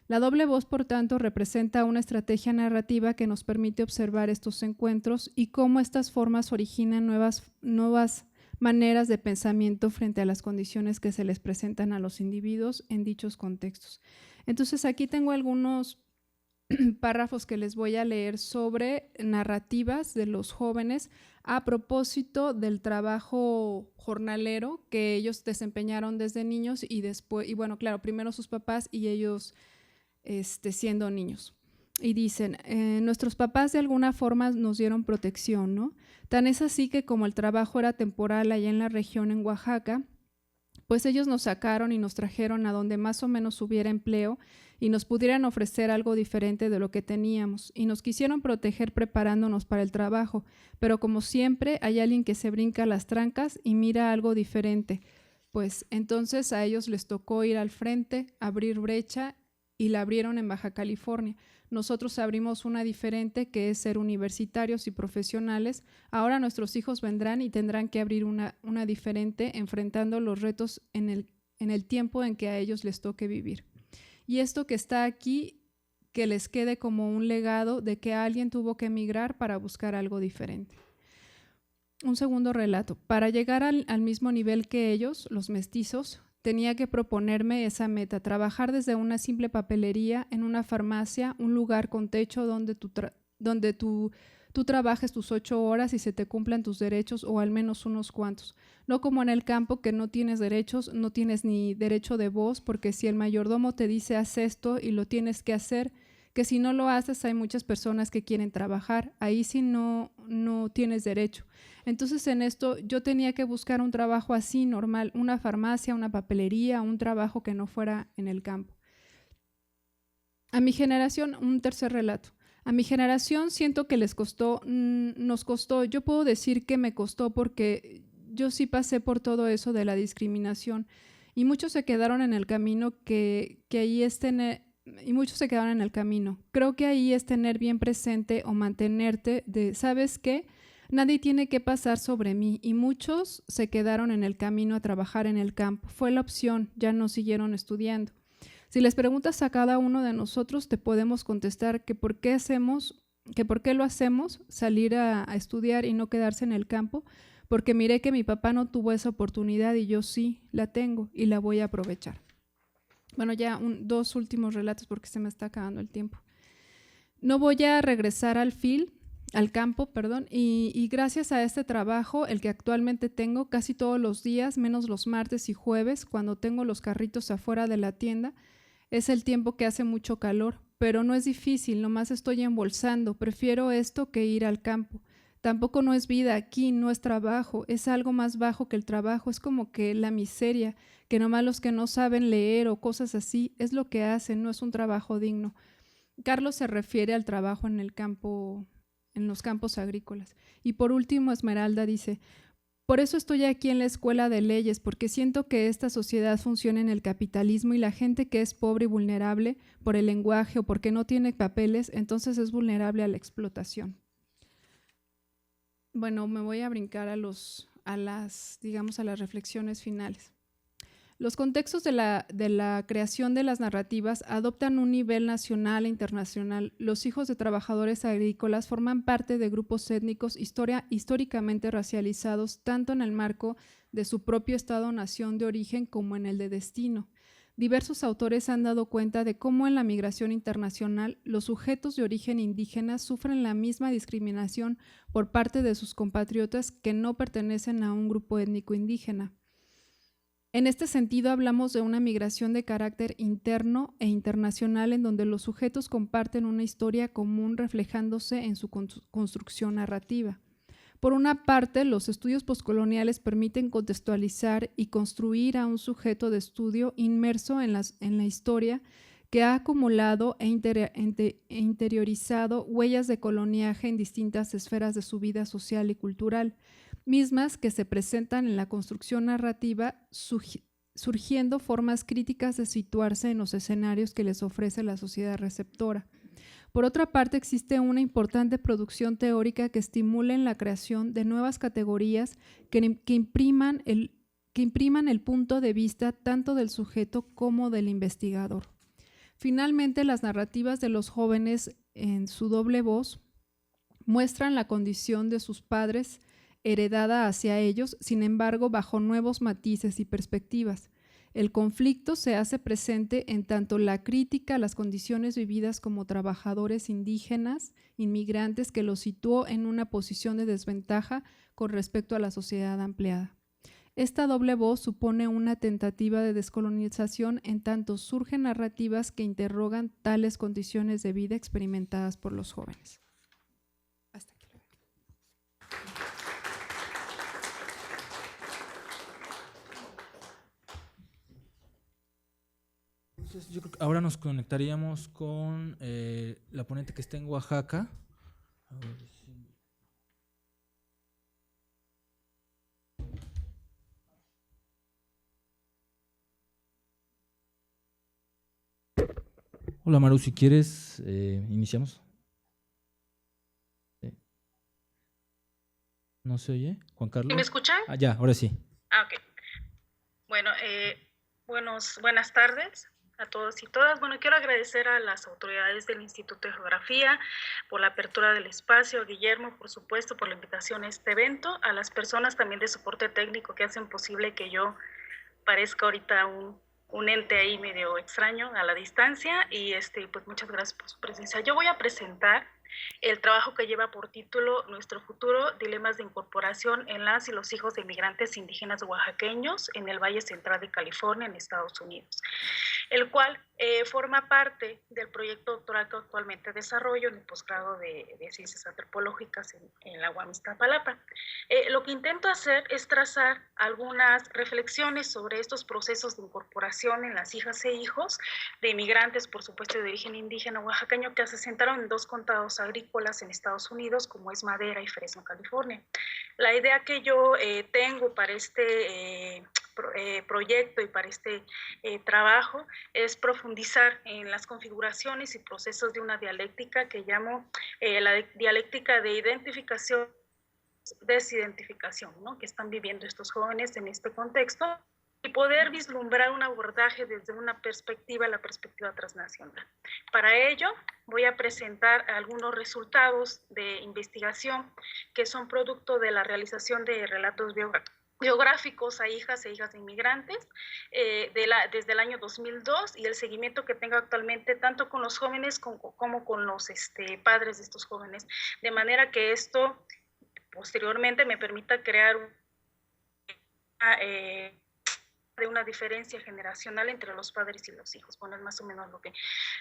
La doble voz, por tanto, representa una estrategia narrativa que nos permite observar estos encuentros y cómo estas formas originan nuevas maneras de pensamiento frente a las condiciones que se les presentan a los individuos en dichos contextos. Entonces, aquí tengo algunos párrafos que les voy a leer sobre narrativas de los jóvenes a propósito del trabajo jornalero que ellos desempeñaron desde niños y después, y bueno, claro, primero sus papás y ellos siendo niños. Y dicen, nuestros papás de alguna forma nos dieron protección, ¿no? Tan es así que como el trabajo era temporal allá en la región en Oaxaca, pues ellos nos sacaron y nos trajeron a donde más o menos hubiera empleo y nos pudieran ofrecer algo diferente de lo que teníamos, y nos quisieron proteger preparándonos para el trabajo, pero como siempre hay alguien que se brinca las trancas y mira algo diferente, pues entonces a ellos les tocó ir al frente, abrir brecha, y la abrieron en Baja California. Nosotros abrimos una diferente, que es ser universitarios y profesionales. Ahora nuestros hijos vendrán y tendrán que abrir una diferente, enfrentando los retos en el tiempo en que a ellos les toque vivir. Y esto que está aquí, que les quede como un legado de que alguien tuvo que emigrar para buscar algo diferente. Un segundo relato. Para llegar al mismo nivel que ellos, los mestizos, Tenía que proponerme esa meta, trabajar desde una simple papelería, en una farmacia, un lugar con techo donde tú trabajes tus 8 horas y se te cumplan tus derechos o al menos unos cuantos. No como en el campo que no tienes derechos, no tienes ni derecho de voz, porque si el mayordomo te dice haz esto y lo tienes que hacer, que si no lo haces hay muchas personas que quieren trabajar, ahí sí no tienes derecho. Entonces en esto yo tenía que buscar un trabajo así normal, una farmacia, una papelería, un trabajo que no fuera en el campo. A mi generación, un tercer relato. A mi generación siento que nos costó, yo puedo decir que me costó porque yo sí pasé por todo eso de la discriminación y muchos se quedaron en el camino y muchos se quedaron en el camino. Creo que ahí es tener bien presente o mantenerte de, ¿sabes qué? Nadie tiene que pasar sobre mí y muchos se quedaron en el camino a trabajar en el campo. Fue la opción, ya no siguieron estudiando. Si les preguntas a cada uno de nosotros, te podemos contestar que por qué lo hacemos, salir a estudiar y no quedarse en el campo, porque miré que mi papá no tuvo esa oportunidad y yo sí la tengo y la voy a aprovechar. Bueno, ya dos últimos relatos porque se me está acabando el tiempo. No voy a regresar al campo, y gracias a este trabajo, el que actualmente tengo casi todos los días, menos los martes y jueves, cuando tengo los carritos afuera de la tienda, es el tiempo que hace mucho calor, pero no es difícil, nomás estoy embolsando, prefiero esto que ir al campo. Tampoco no es vida aquí, no es trabajo, es algo más bajo que el trabajo, es como que la miseria, que nomás los que no saben leer o cosas así, es lo que hacen, no es un trabajo digno. Carlos se refiere al trabajo en el campo, en los campos agrícolas. Y por último, Esmeralda dice, por eso estoy aquí en la escuela de leyes, porque siento que esta sociedad funciona en el capitalismo y la gente que es pobre y vulnerable por el lenguaje o porque no tiene papeles, entonces es vulnerable a la explotación. Bueno, me voy a brincar a las reflexiones finales. Los contextos de la creación de las narrativas adoptan un nivel nacional e internacional. Los hijos de trabajadores agrícolas forman parte de grupos étnicos históricamente racializados, tanto en el marco de su propio estado-nación de origen como en el de destino. Diversos autores han dado cuenta de cómo en la migración internacional los sujetos de origen indígena sufren la misma discriminación por parte de sus compatriotas que no pertenecen a un grupo étnico indígena. En este sentido, hablamos de una migración de carácter interno e internacional en donde los sujetos comparten una historia común reflejándose en su construcción narrativa. Por una parte, los estudios postcoloniales permiten contextualizar y construir a un sujeto de estudio inmerso en la historia que ha acumulado e interiorizado huellas de coloniaje en distintas esferas de su vida social y cultural, mismas que se presentan en la construcción narrativa, surgiendo formas críticas de situarse en los escenarios que les ofrece la sociedad receptora. Por otra parte, existe una importante producción teórica que estimula en la creación de nuevas categorías que impriman el punto de vista tanto del sujeto como del investigador. Finalmente, las narrativas de los jóvenes en su doble voz muestran la condición de sus padres heredada hacia ellos, sin embargo, bajo nuevos matices y perspectivas. El conflicto se hace presente en tanto la crítica a las condiciones vividas como trabajadores indígenas, inmigrantes, que los situó en una posición de desventaja con respecto a la sociedad ampliada. Esta doble voz supone una tentativa de descolonización en tanto surgen narrativas que interrogan tales condiciones de vida experimentadas por los jóvenes. Hasta aquí. Entonces, yo creo que ahora nos conectaríamos con la ponente que está en Oaxaca. A ver si... Hola Maru, si quieres, iniciamos. ¿No se oye? Juan Carlos. ¿Me escuchan? Ah, ya, ahora sí. Ah, ok. Bueno, buenas tardes a todos y todas. Bueno, quiero agradecer a las autoridades del Instituto de Geografía por la apertura del espacio, a Guillermo, por supuesto, por la invitación a este evento, a las personas también de soporte técnico que hacen posible que yo parezca ahorita un ente ahí medio extraño a la distancia, y pues muchas gracias por su presencia. Yo voy a presentar el trabajo que lleva por título Nuestro futuro, dilemas de incorporación en las y los hijos de inmigrantes indígenas oaxaqueños en el Valle Central de California, en Estados Unidos, el cual forma parte del proyecto doctoral que actualmente desarrollo en el posgrado de Ciencias Antropológicas en la UAM Iztapalapa. Lo que intento hacer es trazar algunas reflexiones sobre estos procesos de incorporación en las hijas e hijos de inmigrantes, por supuesto de origen indígena oaxaqueño, que se asentaron en 2 condados agrícolas en Estados Unidos, como es Madera y Fresno, California. La idea que yo tengo para este proyecto y para este trabajo es profundizar en las configuraciones y procesos de una dialéctica que llamo la dialéctica de identificación, desidentificación, ¿no?, que están viviendo estos jóvenes en este contexto, y poder vislumbrar un abordaje desde una perspectiva, la perspectiva transnacional. Para ello, voy a presentar algunos resultados de investigación que son producto de la realización de relatos biográficos a hijas e hijas de inmigrantes desde el año 2002, y el seguimiento que tengo actualmente tanto con los jóvenes como con los padres de estos jóvenes, de manera que esto posteriormente me permita crear de una diferencia generacional entre los padres y los hijos. Bueno, es más o menos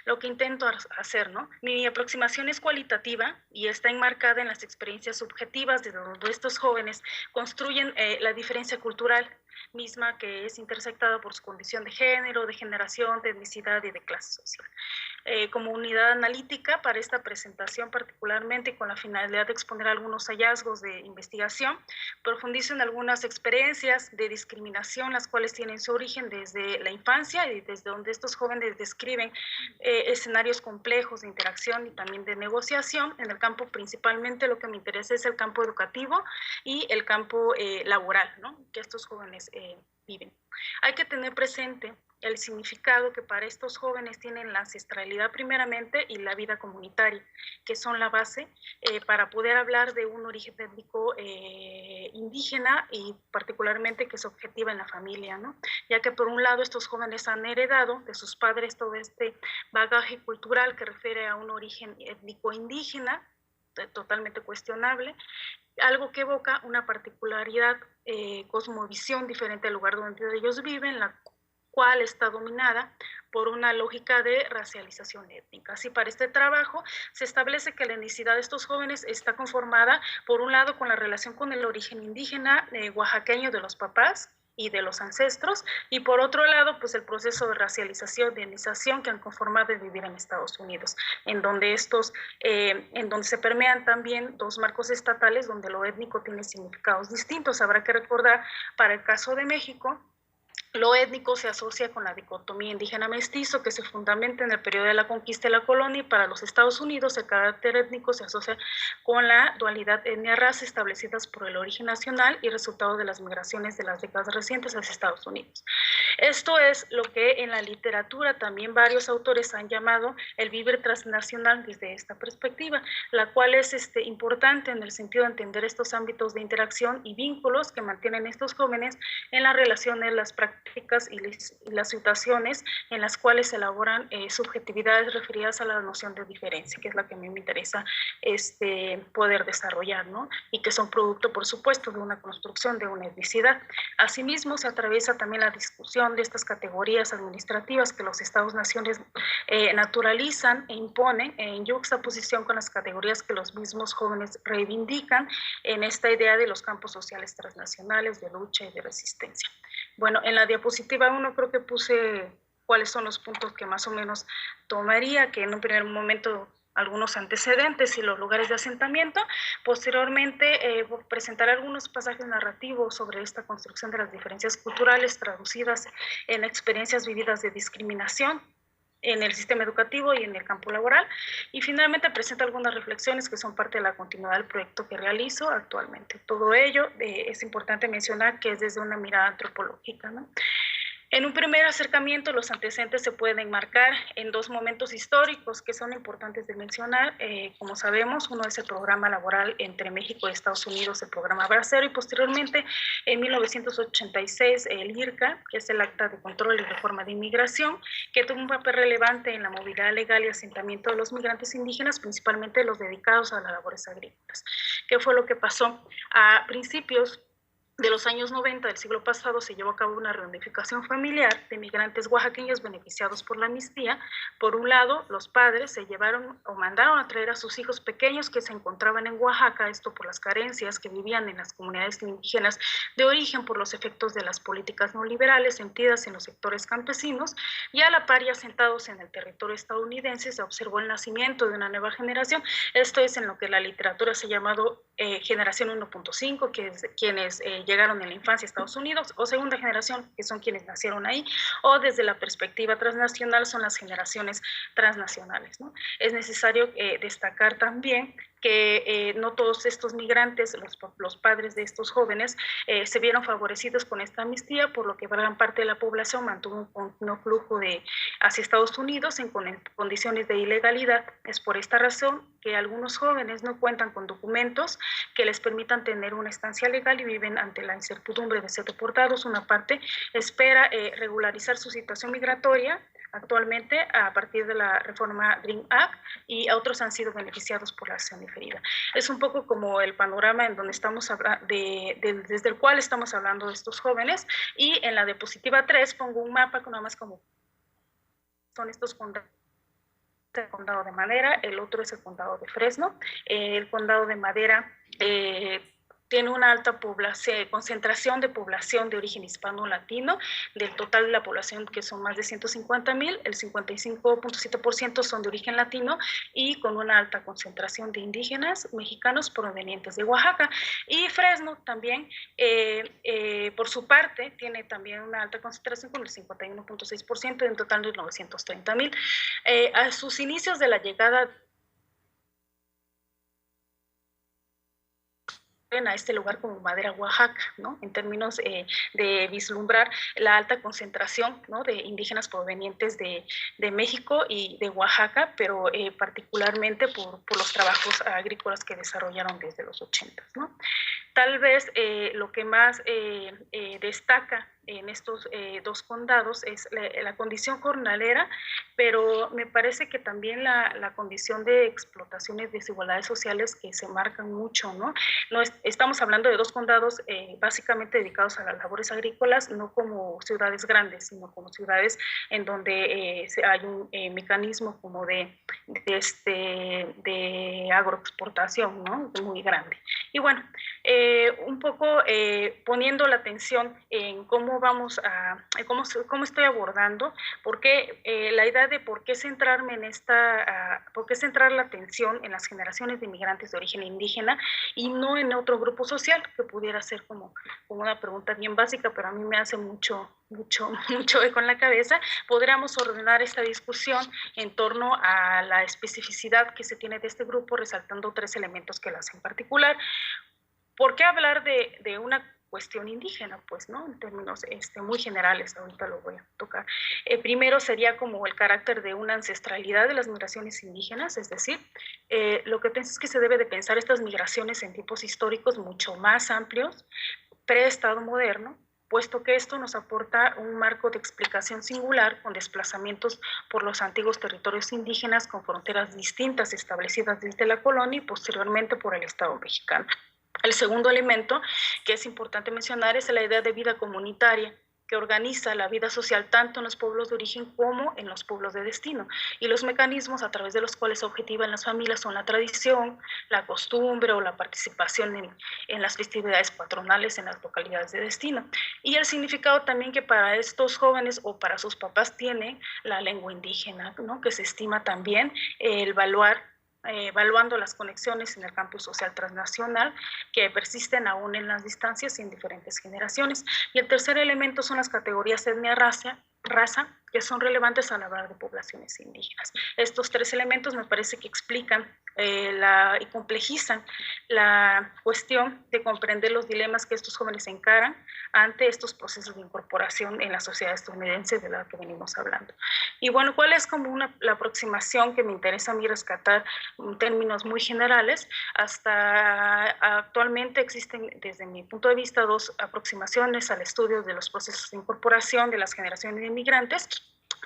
lo que intento hacer, ¿no? Mi aproximación es cualitativa y está enmarcada en las experiencias subjetivas de donde estos jóvenes construyen la diferencia cultural misma, que es intersectada por su condición de género, de generación, de etnicidad y de clase social. Como unidad analítica para esta presentación, particularmente con la finalidad de exponer algunos hallazgos de investigación, profundizo en algunas experiencias de discriminación, las cuales tienen su origen desde la infancia y desde donde estos jóvenes describen escenarios complejos de interacción y también de negociación. En el campo, principalmente, lo que me interesa es el campo educativo y el campo laboral, ¿no?, que estos jóvenes viven. Hay que tener presente el significado que para estos jóvenes tienen la ancestralidad primeramente y la vida comunitaria, que son la base para poder hablar de un origen étnico indígena, y particularmente que se objetiva en la familia, ¿no?, ya que por un lado estos jóvenes han heredado de sus padres todo este bagaje cultural que refiere a un origen étnico indígena, totalmente cuestionable, algo que evoca una particularidad, cosmovisión diferente al lugar donde ellos viven, la cual está dominada por una lógica de racialización étnica. Así, para este trabajo se establece que la etnicidad de estos jóvenes está conformada, por un lado, con la relación con el origen indígena oaxaqueño de los papás y de los ancestros, y por otro lado, pues el proceso de racialización, de etnización que han conformado de vivir en Estados Unidos, en donde se permean también 2 marcos estatales donde lo étnico tiene significados distintos. Habrá que recordar, para el caso de México, lo étnico se asocia con la dicotomía indígena-mestizo que se fundamenta en el periodo de la conquista y la colonia, y para los Estados Unidos el carácter étnico se asocia con la dualidad etnia-raza establecidas por el origen nacional y resultado de las migraciones de las décadas recientes hacia Estados Unidos. Esto es lo que en la literatura también varios autores han llamado el vivir transnacional desde esta perspectiva, la cual es importante en el sentido de entender estos ámbitos de interacción y vínculos que mantienen estos jóvenes en las relaciones, las prácticas y las situaciones en las cuales se elaboran subjetividades referidas a la noción de diferencia, que es la que a mí me interesa poder desarrollar, ¿no?, y que son producto, por supuesto, de una construcción de una etnicidad. Asimismo, se atraviesa también la discusión de estas categorías administrativas que los Estados-naciones naturalizan e imponen en yuxtaposición con las categorías que los mismos jóvenes reivindican en esta idea de los campos sociales transnacionales de lucha y de resistencia. Bueno, en la diapositiva 1 creo que puse cuáles son los puntos que más o menos tomaría, que en un primer momento algunos antecedentes y los lugares de asentamiento. Posteriormente presentaré algunos pasajes narrativos sobre esta construcción de las diferencias culturales traducidas en experiencias vividas de discriminación en el sistema educativo y en el campo laboral, y finalmente presento algunas reflexiones que son parte de la continuidad del proyecto que realizo actualmente. Todo ello es importante mencionar que es desde una mirada antropológica, ¿no? En un primer acercamiento, los antecedentes se pueden enmarcar en dos momentos históricos que son importantes de mencionar. Como sabemos, uno es el programa laboral entre México y Estados Unidos, el programa Bracero, y posteriormente, en 1986, el IRCA, que es el Acta de Control y Reforma de Inmigración, que tuvo un papel relevante en la movilidad legal y asentamiento de los migrantes indígenas, principalmente los dedicados a las labores agrícolas. ¿Qué fue lo que pasó? A principios de los años 90 del siglo pasado se llevó a cabo una reunificación familiar de migrantes oaxaqueños beneficiados por la amnistía. Por un lado, los padres se llevaron o mandaron a traer a sus hijos pequeños que se encontraban en Oaxaca, esto por las carencias que vivían en las comunidades indígenas de origen por los efectos de las políticas neoliberales sentidas en los sectores campesinos, y a la par ya sentados en el territorio estadounidense se observó el nacimiento de una nueva generación. Esto es en lo que la literatura se ha llamado generación 1.5, que es quienes llegaron en la infancia a Estados Unidos, o segunda generación, que son quienes nacieron ahí, o desde la perspectiva transnacional son las generaciones transnacionales, ¿no? Es necesario destacar también que no todos estos migrantes, los padres de estos jóvenes, se vieron favorecidos con esta amnistía, por lo que gran parte de la población mantuvo un continuo flujo hacia Estados Unidos en condiciones de ilegalidad. Es por esta razón que algunos jóvenes no cuentan con documentos que les permitan tener una estancia legal y viven ante la incertidumbre de ser deportados. Una parte espera regularizar su situación migratoria actualmente a partir de la reforma DREAM Act, y a otros han sido beneficiados por la acción diferida. Es un poco como el panorama en donde estamos desde el cual estamos hablando de estos jóvenes, y en la diapositiva 3 pongo un mapa nada más como son estos condados. El condado de Madera, el otro es el condado de Fresno. El condado de Madera tiene una alta concentración de población de origen hispano-latino. Del total de la población, que son más de 150,000, el 55.7% son de origen latino, y con una alta concentración de indígenas mexicanos provenientes de Oaxaca. Y Fresno también, por su parte, tiene también una alta concentración con el 51.6%, en total de 930,000. A sus inicios de la llegada a este lugar como Madera, Oaxaca, ¿no? En términos de vislumbrar la alta concentración, ¿no?, de indígenas provenientes de México y de Oaxaca, pero particularmente por los trabajos agrícolas que desarrollaron desde los 80, ¿no? Tal vez lo que más destaca en estos dos condados es la condición jornalera, pero me parece que también la condición de explotación y desigualdades sociales que se marcan mucho, ¿no? Estamos hablando de dos condados básicamente dedicados a las labores agrícolas, no como ciudades grandes, sino como ciudades en donde hay un mecanismo como de agroexportación, ¿no?, muy grande. Y bueno, un poco poniendo la atención en cómo cómo estoy abordando, porque la idea de por qué centrarme en por qué centrar la atención en las generaciones de inmigrantes de origen indígena y no en otro grupo social, que pudiera ser como una pregunta bien básica, pero a mí me hace mucho eco en la cabeza. Podríamos ordenar esta discusión en torno a la especificidad que se tiene de este grupo, resaltando tres elementos que lo hacen particular. ¿Por qué hablar de una cuestión indígena? Pues, ¿no?, en términos muy generales, ahorita lo voy a tocar. Primero sería como el carácter de una ancestralidad de las migraciones indígenas, es decir, lo que pienso es que se debe de pensar estas migraciones en tipos históricos mucho más amplios, pre-Estado moderno, puesto que esto nos aporta un marco de explicación singular con desplazamientos por los antiguos territorios indígenas con fronteras distintas establecidas desde la colonia y posteriormente por el Estado mexicano. El segundo elemento que es importante mencionar es la idea de vida comunitaria, que organiza la vida social tanto en los pueblos de origen como en los pueblos de destino, y los mecanismos a través de los cuales se objetivan las familias son la tradición, la costumbre o la participación en las festividades patronales en las localidades de destino. Y el significado también que para estos jóvenes o para sus papás tiene la lengua indígena, ¿no?, que se estima también evaluando las conexiones en el campo social transnacional que persisten aún en las distancias y en diferentes generaciones. Y el tercer elemento son las categorías etnia-raza, raza, que son relevantes al hablar de poblaciones indígenas. Estos tres elementos me parece que explican y complejizan la cuestión de comprender los dilemas que estos jóvenes encaran ante estos procesos de incorporación en la sociedad estadounidense de la que venimos hablando. Y bueno, ¿cuál es como la aproximación que me interesa a mí rescatar en términos muy generales? Hasta actualmente existen, desde mi punto de vista, dos aproximaciones al estudio de los procesos de incorporación de las generaciones de inmigrantes.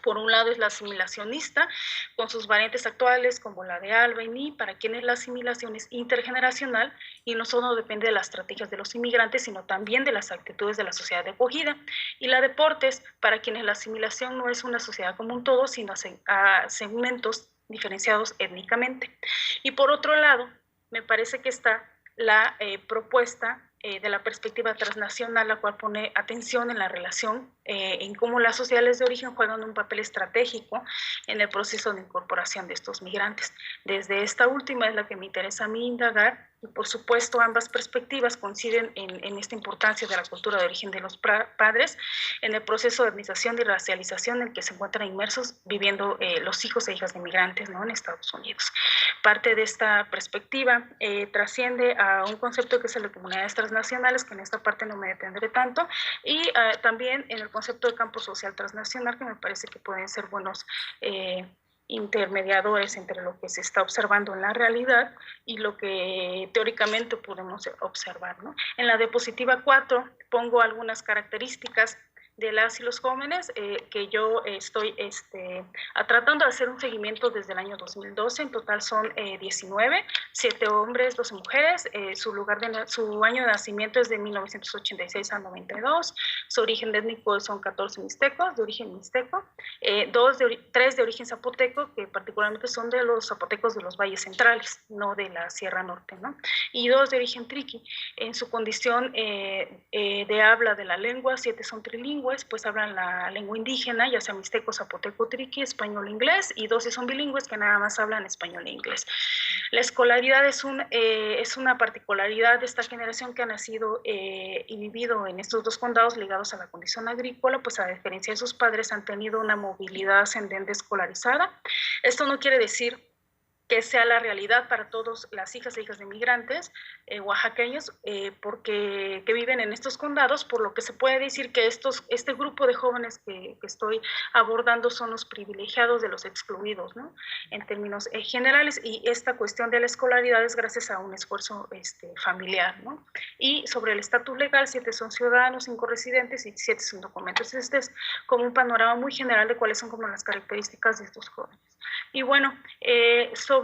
Por un lado es la asimilacionista, con sus variantes actuales como la de Alba y Ni, para quienes la asimilación es intergeneracional y no solo depende de las estrategias de los inmigrantes, sino también de las actitudes de la sociedad de acogida. Y la de Portes, para quienes la asimilación no es una sociedad como un todo, sino a segmentos diferenciados étnicamente. Y por otro lado, me parece que está la propuesta de la perspectiva transnacional, la cual pone atención en la relación, en cómo las sociedades de origen juegan un papel estratégico en el proceso de incorporación de estos migrantes. Desde esta última es la que me interesa a mí indagar, y por supuesto ambas perspectivas coinciden en esta importancia de la cultura de origen de los padres en el proceso de etnización y racialización en el que se encuentran inmersos viviendo los hijos e hijas de migrantes, ¿no?, en Estados Unidos. Parte de esta perspectiva trasciende a un concepto que es el de comunidades transnacionales, que en esta parte no me detendré tanto, y también en el concepto de campo social transnacional, que me parece que pueden ser buenos intermediadores entre lo que se está observando en la realidad y lo que teóricamente podemos observar, ¿no? En la diapositiva 4 pongo algunas características de las y los jóvenes que yo estoy tratando de hacer un seguimiento desde el año 2012. En total son 19, 7 hombres, 12 mujeres. Su año de nacimiento es de 1986 al 92. Su origen étnico son 14 mixtecos, de origen mixteco, 3 de origen zapoteco, que particularmente son de los zapotecos de los valles centrales, no de la Sierra Norte, ¿no? Y 2 de origen triqui. En su condición de habla de la lengua, 7 son trilingües, pues hablan la lengua indígena, ya sea mixteco, zapoteco, triqui, español, inglés, y 12 son bilingües que nada más hablan español e inglés. La escolaridad es una particularidad de esta generación que ha nacido y vivido en estos dos condados ligados a la condición agrícola, pues a diferencia de sus padres han tenido una movilidad ascendente escolarizada. Esto no quiere decir que sea la realidad para todas las hijas e hijas de migrantes oaxaqueños que viven en estos condados, por lo que se puede decir que este grupo de jóvenes que estoy abordando son los privilegiados de los excluidos, ¿no?, en términos generales, y esta cuestión de la escolaridad es gracias a un esfuerzo familiar, ¿no? Y sobre el estatus legal, 7 son ciudadanos, 5 residentes y 7 son documentos. Este es como un panorama muy general de cuáles son como las características de estos jóvenes. Y bueno, sobre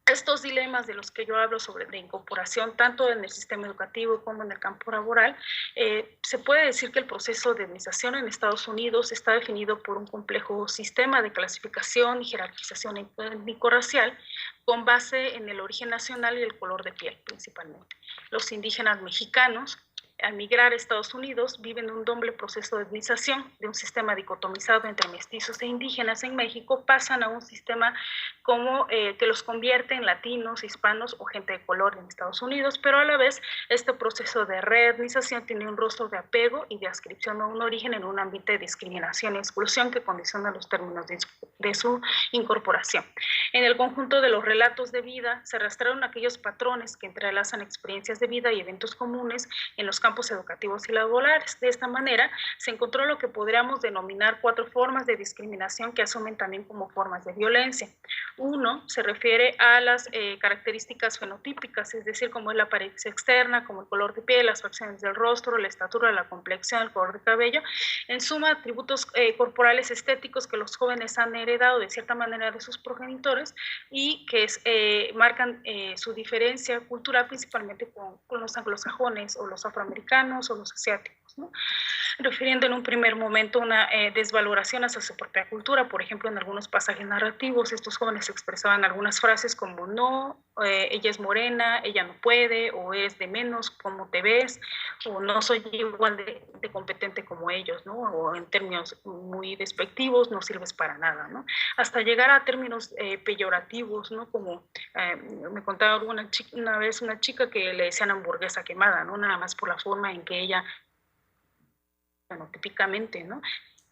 estos dilemas de los que yo hablo de incorporación, tanto en el sistema educativo como en el campo laboral, se puede decir que el proceso de etnización en Estados Unidos está definido por un complejo sistema de clasificación y jerarquización étnico-racial con base en el origen nacional y el color de piel, principalmente. Los indígenas mexicanos, al migrar a Estados Unidos, viven un doble proceso de etnización, de un sistema dicotomizado entre mestizos e indígenas en México, pasan a un sistema que los convierte en latinos, hispanos o gente de color en Estados Unidos, pero a la vez este proceso de reetnización tiene un rostro de apego y de adscripción a un origen en un ambiente de discriminación y exclusión que condiciona los términos de su incorporación. En el conjunto de los relatos de vida se rastrearon aquellos patrones que entrelazan experiencias de vida y eventos comunes en los campos educativos y laborales. De esta manera se encontró lo que podríamos denominar 4 formas de discriminación que asumen también como formas de violencia. Uno se refiere a las características fenotípicas, es decir, como es la apariencia externa, como el color de piel, las facciones del rostro, la estatura, la complexión, el color de cabello, en suma atributos corporales estéticos que los jóvenes han heredado de cierta manera de sus progenitores y que marcan su diferencia cultural principalmente con los anglosajones o los afroamericanos o los asiáticos, ¿no?, refiriendo en un primer momento una desvaloración hacia su propia cultura. Por ejemplo, en algunos pasajes narrativos estos jóvenes expresaban algunas frases como no, ella es morena, ella no puede, o es de menos, ¿cómo te ves?, o no soy igual de competente como ellos, ¿no?, o en términos muy despectivos, no sirves para nada, ¿no?, hasta llegar a términos peyorativos, ¿no?, como me contaba una vez una chica que le decían hamburguesa quemada, ¿no?, nada más por la forma en que ella, bueno, típicamente, ¿no?,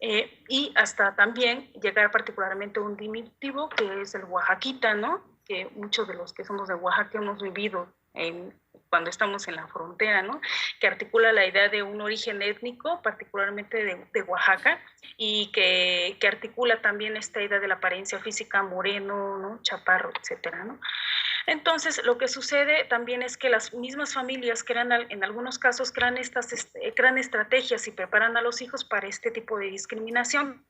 y hasta también llegar particularmente a un diminutivo que es el oaxaquita, ¿no? Que muchos de los que somos de Oaxaca hemos vivido cuando estamos en la frontera, ¿no? Que articula la idea de un origen étnico, particularmente de Oaxaca, y que articula también esta idea de la apariencia física, moreno, ¿no? Chaparro, etcétera, ¿no? Entonces, lo que sucede también es que las mismas familias crean, en algunos casos, crean estrategias y preparan a los hijos para este tipo de discriminación.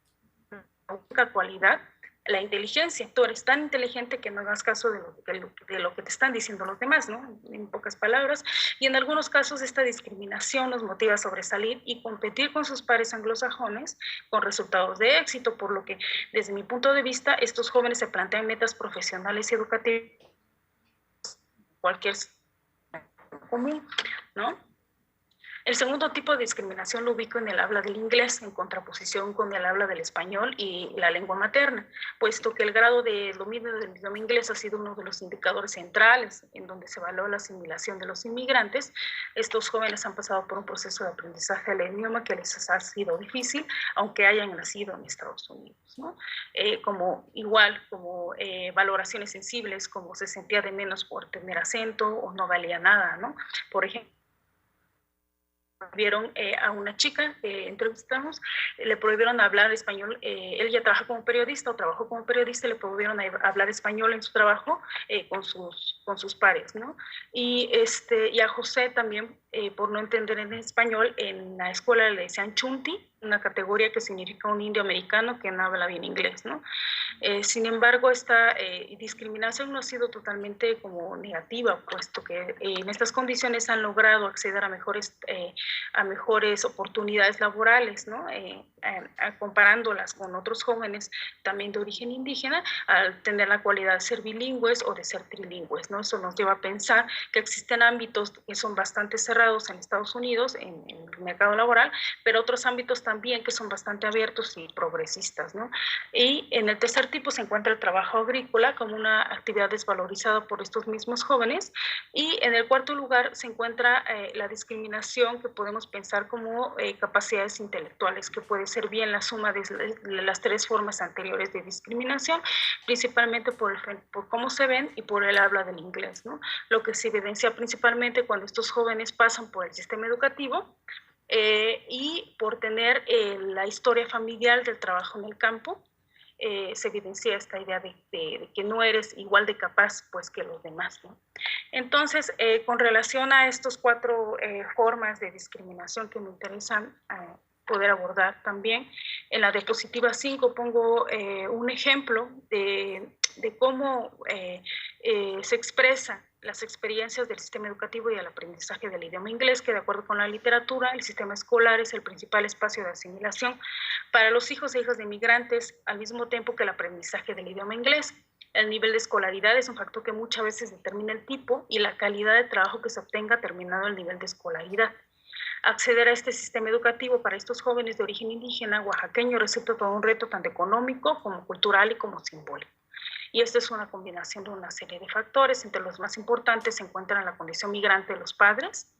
La única cualidad, la inteligencia. Tú eres tan inteligente que no hagas caso de lo que te están diciendo los demás, ¿no? En pocas palabras. Y en algunos casos esta discriminación los motiva a sobresalir y competir con sus pares anglosajones con resultados de éxito, por lo que, desde mi punto de vista, estos jóvenes se plantean metas profesionales y educativas cualquier común, ¿no? El segundo tipo de discriminación lo ubico en el habla del inglés, en contraposición con el habla del español y la lengua materna, puesto que el grado de dominio del idioma inglés ha sido uno de los indicadores centrales en donde se evalúa la asimilación de los inmigrantes. Estos jóvenes han pasado por un proceso de aprendizaje del idioma que les ha sido difícil, aunque hayan nacido en Estados Unidos, ¿no? Como valoraciones sensibles, como se sentía de menos por tener acento o no valía nada, ¿no? Por ejemplo, vieron a una chica que entrevistamos, le prohibieron hablar español, él ya trabaja como periodista o trabajó como periodista, le prohibieron hablar español en su trabajo con sus pares, ¿no? Y a José también, por no entender en español, en la escuela le decían chunti, una categoría que significa un indio americano que no habla bien inglés, ¿no? Sin embargo, esta discriminación no ha sido totalmente como negativa, puesto que en estas condiciones han logrado acceder a mejores oportunidades laborales, ¿no? Comparándolas con otros jóvenes también de origen indígena, al tener la cualidad de ser bilingües o de ser trilingües, ¿no? Eso nos lleva a pensar que existen ámbitos que son bastante cerrados en Estados Unidos, en el mercado laboral, pero otros ámbitos también que son bastante abiertos y progresistas, ¿no? Y en el tercer tipo se encuentra el trabajo agrícola como una actividad desvalorizada por estos mismos jóvenes, y en el cuarto lugar se encuentra la discriminación, que podemos pensar como capacidades intelectuales, que puede ser bien la suma de las tres formas anteriores de discriminación, principalmente por cómo se ven y por el habla del inglés, ¿no? Lo que se evidencia principalmente cuando estos jóvenes pasan por el sistema educativo, y por tener la historia familiar del trabajo en el campo, se evidencia esta idea de que no eres igual de capaz pues, que los demás, ¿no? Entonces, con relación a estas cuatro formas de discriminación que me interesan poder abordar también, en la diapositiva 5 pongo un ejemplo de cómo se expresa las experiencias del sistema educativo y el aprendizaje del idioma inglés, que de acuerdo con la literatura, el sistema escolar es el principal espacio de asimilación para los hijos e hijas de inmigrantes, al mismo tiempo que el aprendizaje del idioma inglés. El nivel de escolaridad es un factor que muchas veces determina el tipo y la calidad de trabajo que se obtenga terminado el nivel de escolaridad. Acceder a este sistema educativo para estos jóvenes de origen indígena oaxaqueño resulta todo un reto tanto económico como cultural y como simbólico. Y esto es una combinación de una serie de factores. Entre los más importantes se encuentran la condición migrante de los padres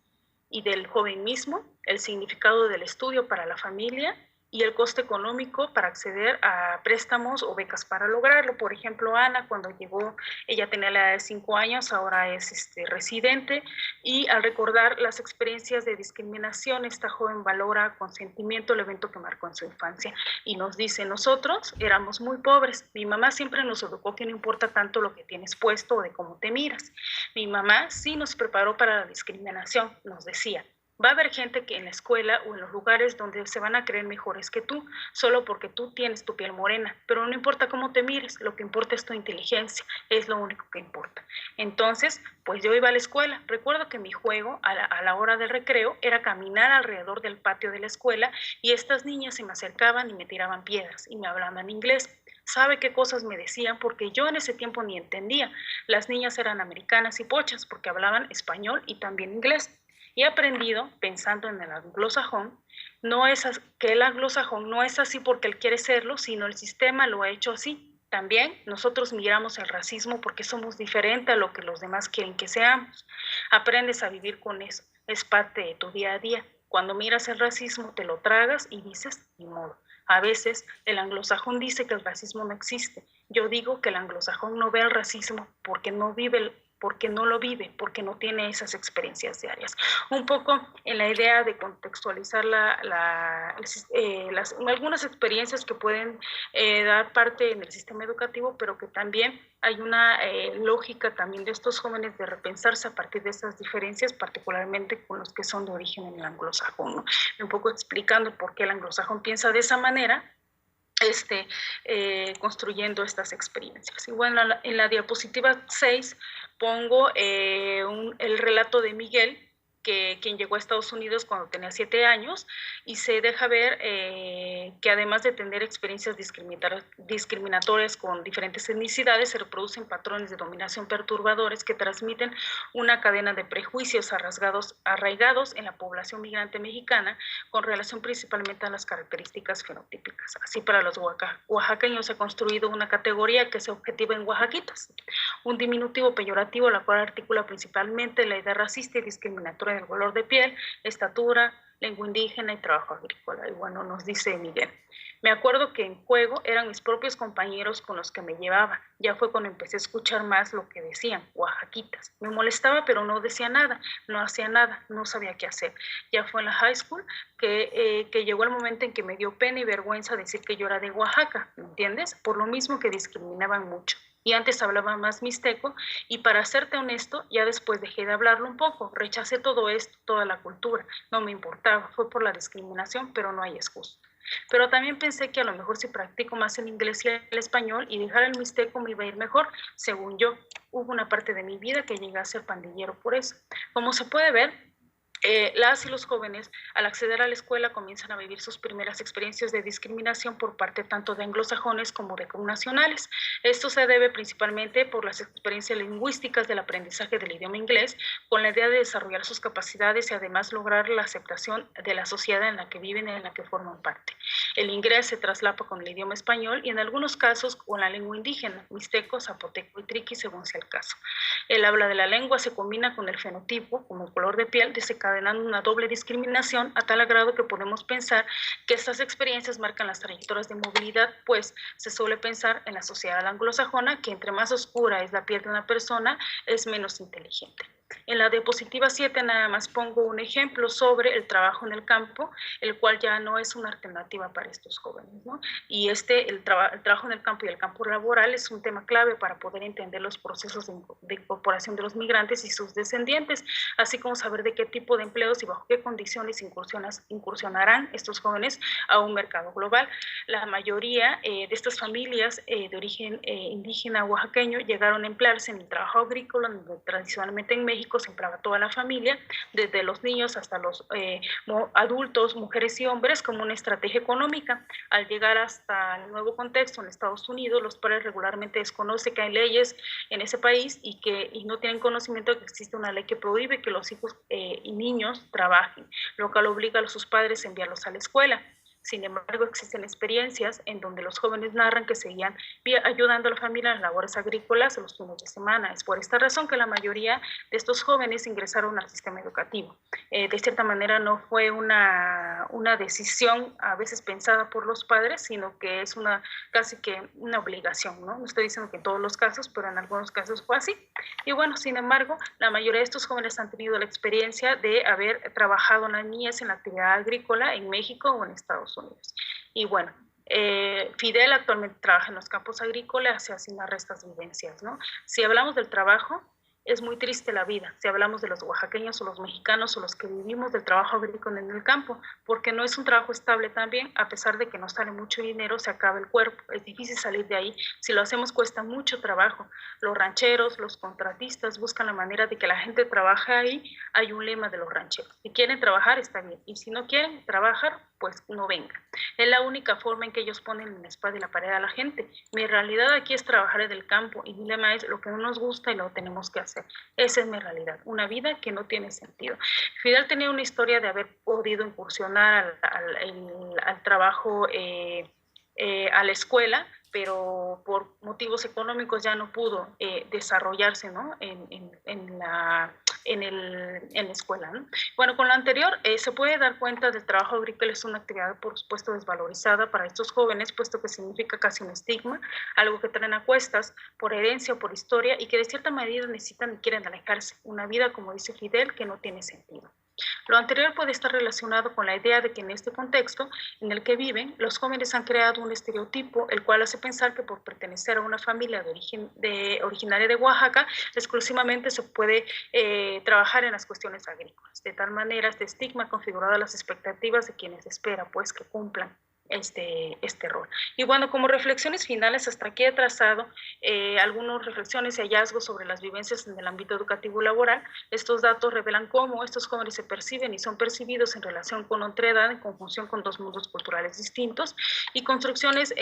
y del joven mismo, el significado del estudio para la familia y el coste económico para acceder a préstamos o becas para lograrlo. Por ejemplo, Ana, cuando llegó, ella tenía la edad de 5 años, ahora es residente, y al recordar las experiencias de discriminación, esta joven valora con sentimiento el evento que marcó en su infancia y nos dice: nosotros éramos muy pobres, mi mamá siempre nos educó que no importa tanto lo que tienes puesto o de cómo te miras. Mi mamá sí nos preparó para la discriminación, nos decía: va a haber gente que en la escuela o en los lugares donde se van a creer mejores que tú, solo porque tú tienes tu piel morena, pero no importa cómo te mires, lo que importa es tu inteligencia, es lo único que importa. Entonces, pues yo iba a la escuela, recuerdo que mi juego a la hora del recreo era caminar alrededor del patio de la escuela y estas niñas se me acercaban y me tiraban piedras y me hablaban inglés. ¿Sabe qué cosas me decían? Porque yo en ese tiempo ni entendía. Las niñas eran americanas y pochas porque hablaban español y también inglés. Y he aprendido, pensando en el anglosajón, que el anglosajón no es así porque él quiere serlo, sino el sistema lo ha hecho así. También nosotros miramos el racismo porque somos diferentes a lo que los demás quieren que seamos. Aprendes a vivir con eso, es parte de tu día a día. Cuando miras el racismo te lo tragas y dices, ni modo. A veces el anglosajón dice que el racismo no existe. Yo digo que el anglosajón no ve el racismo porque no lo vive, porque no tiene esas experiencias diarias. Un poco en la idea de contextualizar algunas experiencias que pueden dar parte en el sistema educativo, pero que también hay una lógica también de estos jóvenes de repensarse a partir de esas diferencias, particularmente con los que son de origen en el anglosajón, ¿no? Un poco explicando por qué el anglosajón piensa de esa manera, construyendo estas experiencias. Y bueno, en la diapositiva 6 pongo el relato de Miguel, quien llegó a Estados Unidos cuando tenía 7 años, y se deja ver que además de tener experiencias discriminatorias con diferentes etnicidades, se reproducen patrones de dominación perturbadores que transmiten una cadena de prejuicios arraigados en la población migrante mexicana con relación principalmente a las características fenotípicas. Así, para los oaxaqueños se ha construido una categoría que se objetiva en oaxaquitas, un diminutivo peyorativo, la cual articula principalmente la idea racista y discriminatoria del color de piel, estatura, lengua indígena y trabajo agrícola. Y bueno, nos dice Miguel: me acuerdo que en juego eran mis propios compañeros con los que me llevaba. Ya fue cuando empecé a escuchar más lo que decían, oaxaquitas. Me molestaba, pero no decía nada, no hacía nada, no sabía qué hacer. Ya fue en la high school que llegó el momento en que me dio pena y vergüenza decir que yo era de Oaxaca, ¿me entiendes? Por lo mismo que discriminaban mucho. Y antes hablaba más mixteco, y para serte honesto, ya después dejé de hablarlo un poco, rechacé todo esto, toda la cultura, no me importaba, fue por la discriminación, pero no hay excusa. Pero también pensé que a lo mejor si practico más el inglés y el español y dejar el mixteco me iba a ir mejor, según yo. Hubo una parte de mi vida que llegué a ser pandillero por eso. Como se puede ver, las y los jóvenes al acceder a la escuela comienzan a vivir sus primeras experiencias de discriminación por parte tanto de anglosajones como de connacionales. Esto se debe principalmente por las experiencias lingüísticas del aprendizaje del idioma inglés, con la idea de desarrollar sus capacidades y además lograr la aceptación de la sociedad en la que viven y en la que forman parte. El inglés se traslapa con el idioma español y en algunos casos con la lengua indígena, mixteco, zapoteco y triqui, según sea el caso. El habla de la lengua se combina con el fenotipo, como el color de piel, desencadenando una doble discriminación a tal grado que podemos pensar que estas experiencias marcan las trayectorias de movilidad, pues se suele pensar en la sociedad anglosajona que entre más oscura es la piel de una persona, es menos inteligente. En la diapositiva 7 nada más pongo un ejemplo sobre el trabajo en el campo, el cual ya no es una alternativa para estos jóvenes, ¿no? Y el trabajo en el campo y el campo laboral es un tema clave para poder entender los procesos de incorporación de los migrantes y sus descendientes, así como saber de qué tipo de empleos y bajo qué condiciones incursionarán estos jóvenes a un mercado global. La mayoría de estas familias de origen indígena oaxaqueño llegaron a emplearse en el trabajo agrícola, donde tradicionalmente en México se empleaba toda la familia, desde los niños hasta los adultos, mujeres y hombres, como una estrategia económica. Al llegar hasta el nuevo contexto en Estados Unidos, los padres regularmente desconocen que hay leyes en ese país y no tienen conocimiento de que existe una ley que prohíbe que los hijos y niños trabajen, lo cual obliga a sus padres a enviarlos a la escuela. Sin embargo, existen experiencias en donde los jóvenes narran que seguían ayudando a la familia en las labores agrícolas los fines de semana. Es por esta razón que la mayoría de estos jóvenes ingresaron al sistema educativo. De cierta manera no fue una decisión a veces pensada por los padres, sino que es casi que una obligación, ¿no? No estoy diciendo que en todos los casos, pero en algunos casos fue así. Y bueno, sin embargo, la mayoría de estos jóvenes han tenido la experiencia de haber trabajado en la niñez en la actividad agrícola en México o en Estados Unidos. Y bueno, Fidel actualmente trabaja en los campos agrícolas y así narra estas vivencias, ¿no? Si hablamos del trabajo, es muy triste la vida, si hablamos de los oaxaqueños o los mexicanos o los que vivimos del trabajo agrícola en el campo, porque no es un trabajo estable también, a pesar de que no sale mucho dinero, se acaba el cuerpo, es difícil salir de ahí, si lo hacemos cuesta mucho trabajo. Los rancheros, los contratistas buscan la manera de que la gente trabaje ahí. Hay un lema de los rancheros: si quieren trabajar está bien, y si no quieren trabajar, pues no vengan. Es la única forma en que ellos ponen en la espada y la pared a la gente. Mi realidad aquí es trabajar en el campo, y mi lema es: lo que no nos gusta y lo tenemos que hacer. Esa es mi realidad, una vida que no tiene sentido. Fidel tenía una historia de haber podido incursionar al trabajo, a la escuela, pero por motivos económicos ya no pudo desarrollarse, ¿no? en la en la escuela, ¿no? Bueno, con lo anterior se puede dar cuenta del trabajo agrícola es una actividad, por supuesto, desvalorizada para estos jóvenes, puesto que significa casi un estigma, algo que traen a cuestas por herencia o por historia y que de cierta medida necesitan y quieren alejarse. Una vida, como dice Fidel, que no tiene sentido. Lo anterior puede estar relacionado con la idea de que en este contexto en el que viven, los jóvenes han creado un estereotipo, el cual hace pensar que por pertenecer a una familia originaria de Oaxaca, exclusivamente se puede trabajar en las cuestiones agrícolas. De tal manera, este estigma ha configurado las expectativas de quienes espera, pues, que cumplan este rol. Y bueno, como reflexiones finales, hasta aquí he trazado algunas reflexiones y hallazgos sobre las vivencias en el ámbito educativo y laboral. Estos datos revelan cómo estos jóvenes se perciben y son percibidos en relación con otra edad, en conjunción con dos mundos culturales distintos y construcciones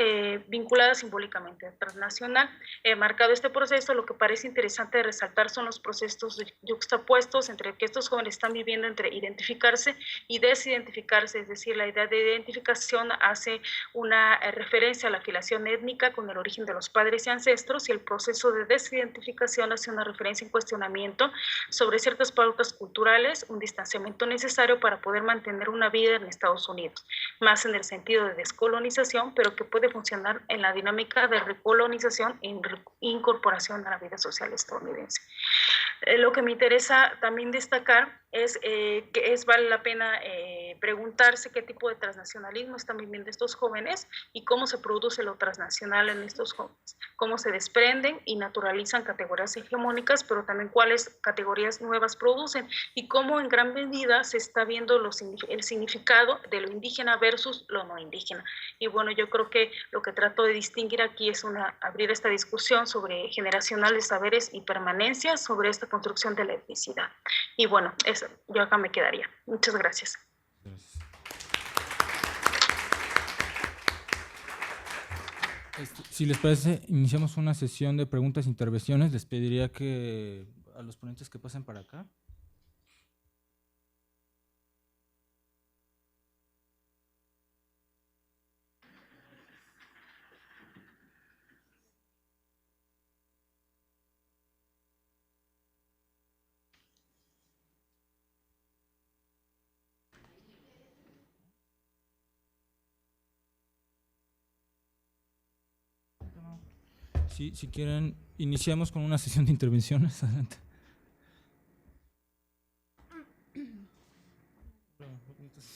vinculadas simbólicamente al transnacional. Marcado este proceso, lo que parece interesante de resaltar son los procesos yuxtapuestos entre que estos jóvenes están viviendo entre identificarse y desidentificarse, es decir, la idea de identificación hace una referencia a la afiliación étnica con el origen de los padres y ancestros, y el proceso de desidentificación hace una referencia en cuestionamiento sobre ciertas pautas culturales, un distanciamiento necesario para poder mantener una vida en Estados Unidos, más en el sentido de descolonización, pero que puede funcionar en la dinámica de recolonización e incorporación a la vida social estadounidense. Lo que me interesa también destacar es que vale la pena preguntarse qué tipo de transnacionalismo están viviendo estos jóvenes y cómo se produce lo transnacional en estos jóvenes, cómo se desprenden y naturalizan categorías hegemónicas, pero también cuáles categorías nuevas producen y cómo en gran medida se está viendo el significado de lo indígena versus lo no indígena. Y bueno, yo creo que lo que trato de distinguir aquí es abrir esta discusión sobre generacional de saberes y permanencia sobre esta construcción de la etnicidad. Y bueno, eso, yo acá me quedaría. Muchas gracias. Si les parece, iniciamos una sesión de preguntas e intervenciones. Les pediría que a los ponentes que pasen para acá. Si quieren, iniciamos con una sesión de intervenciones. Adelante.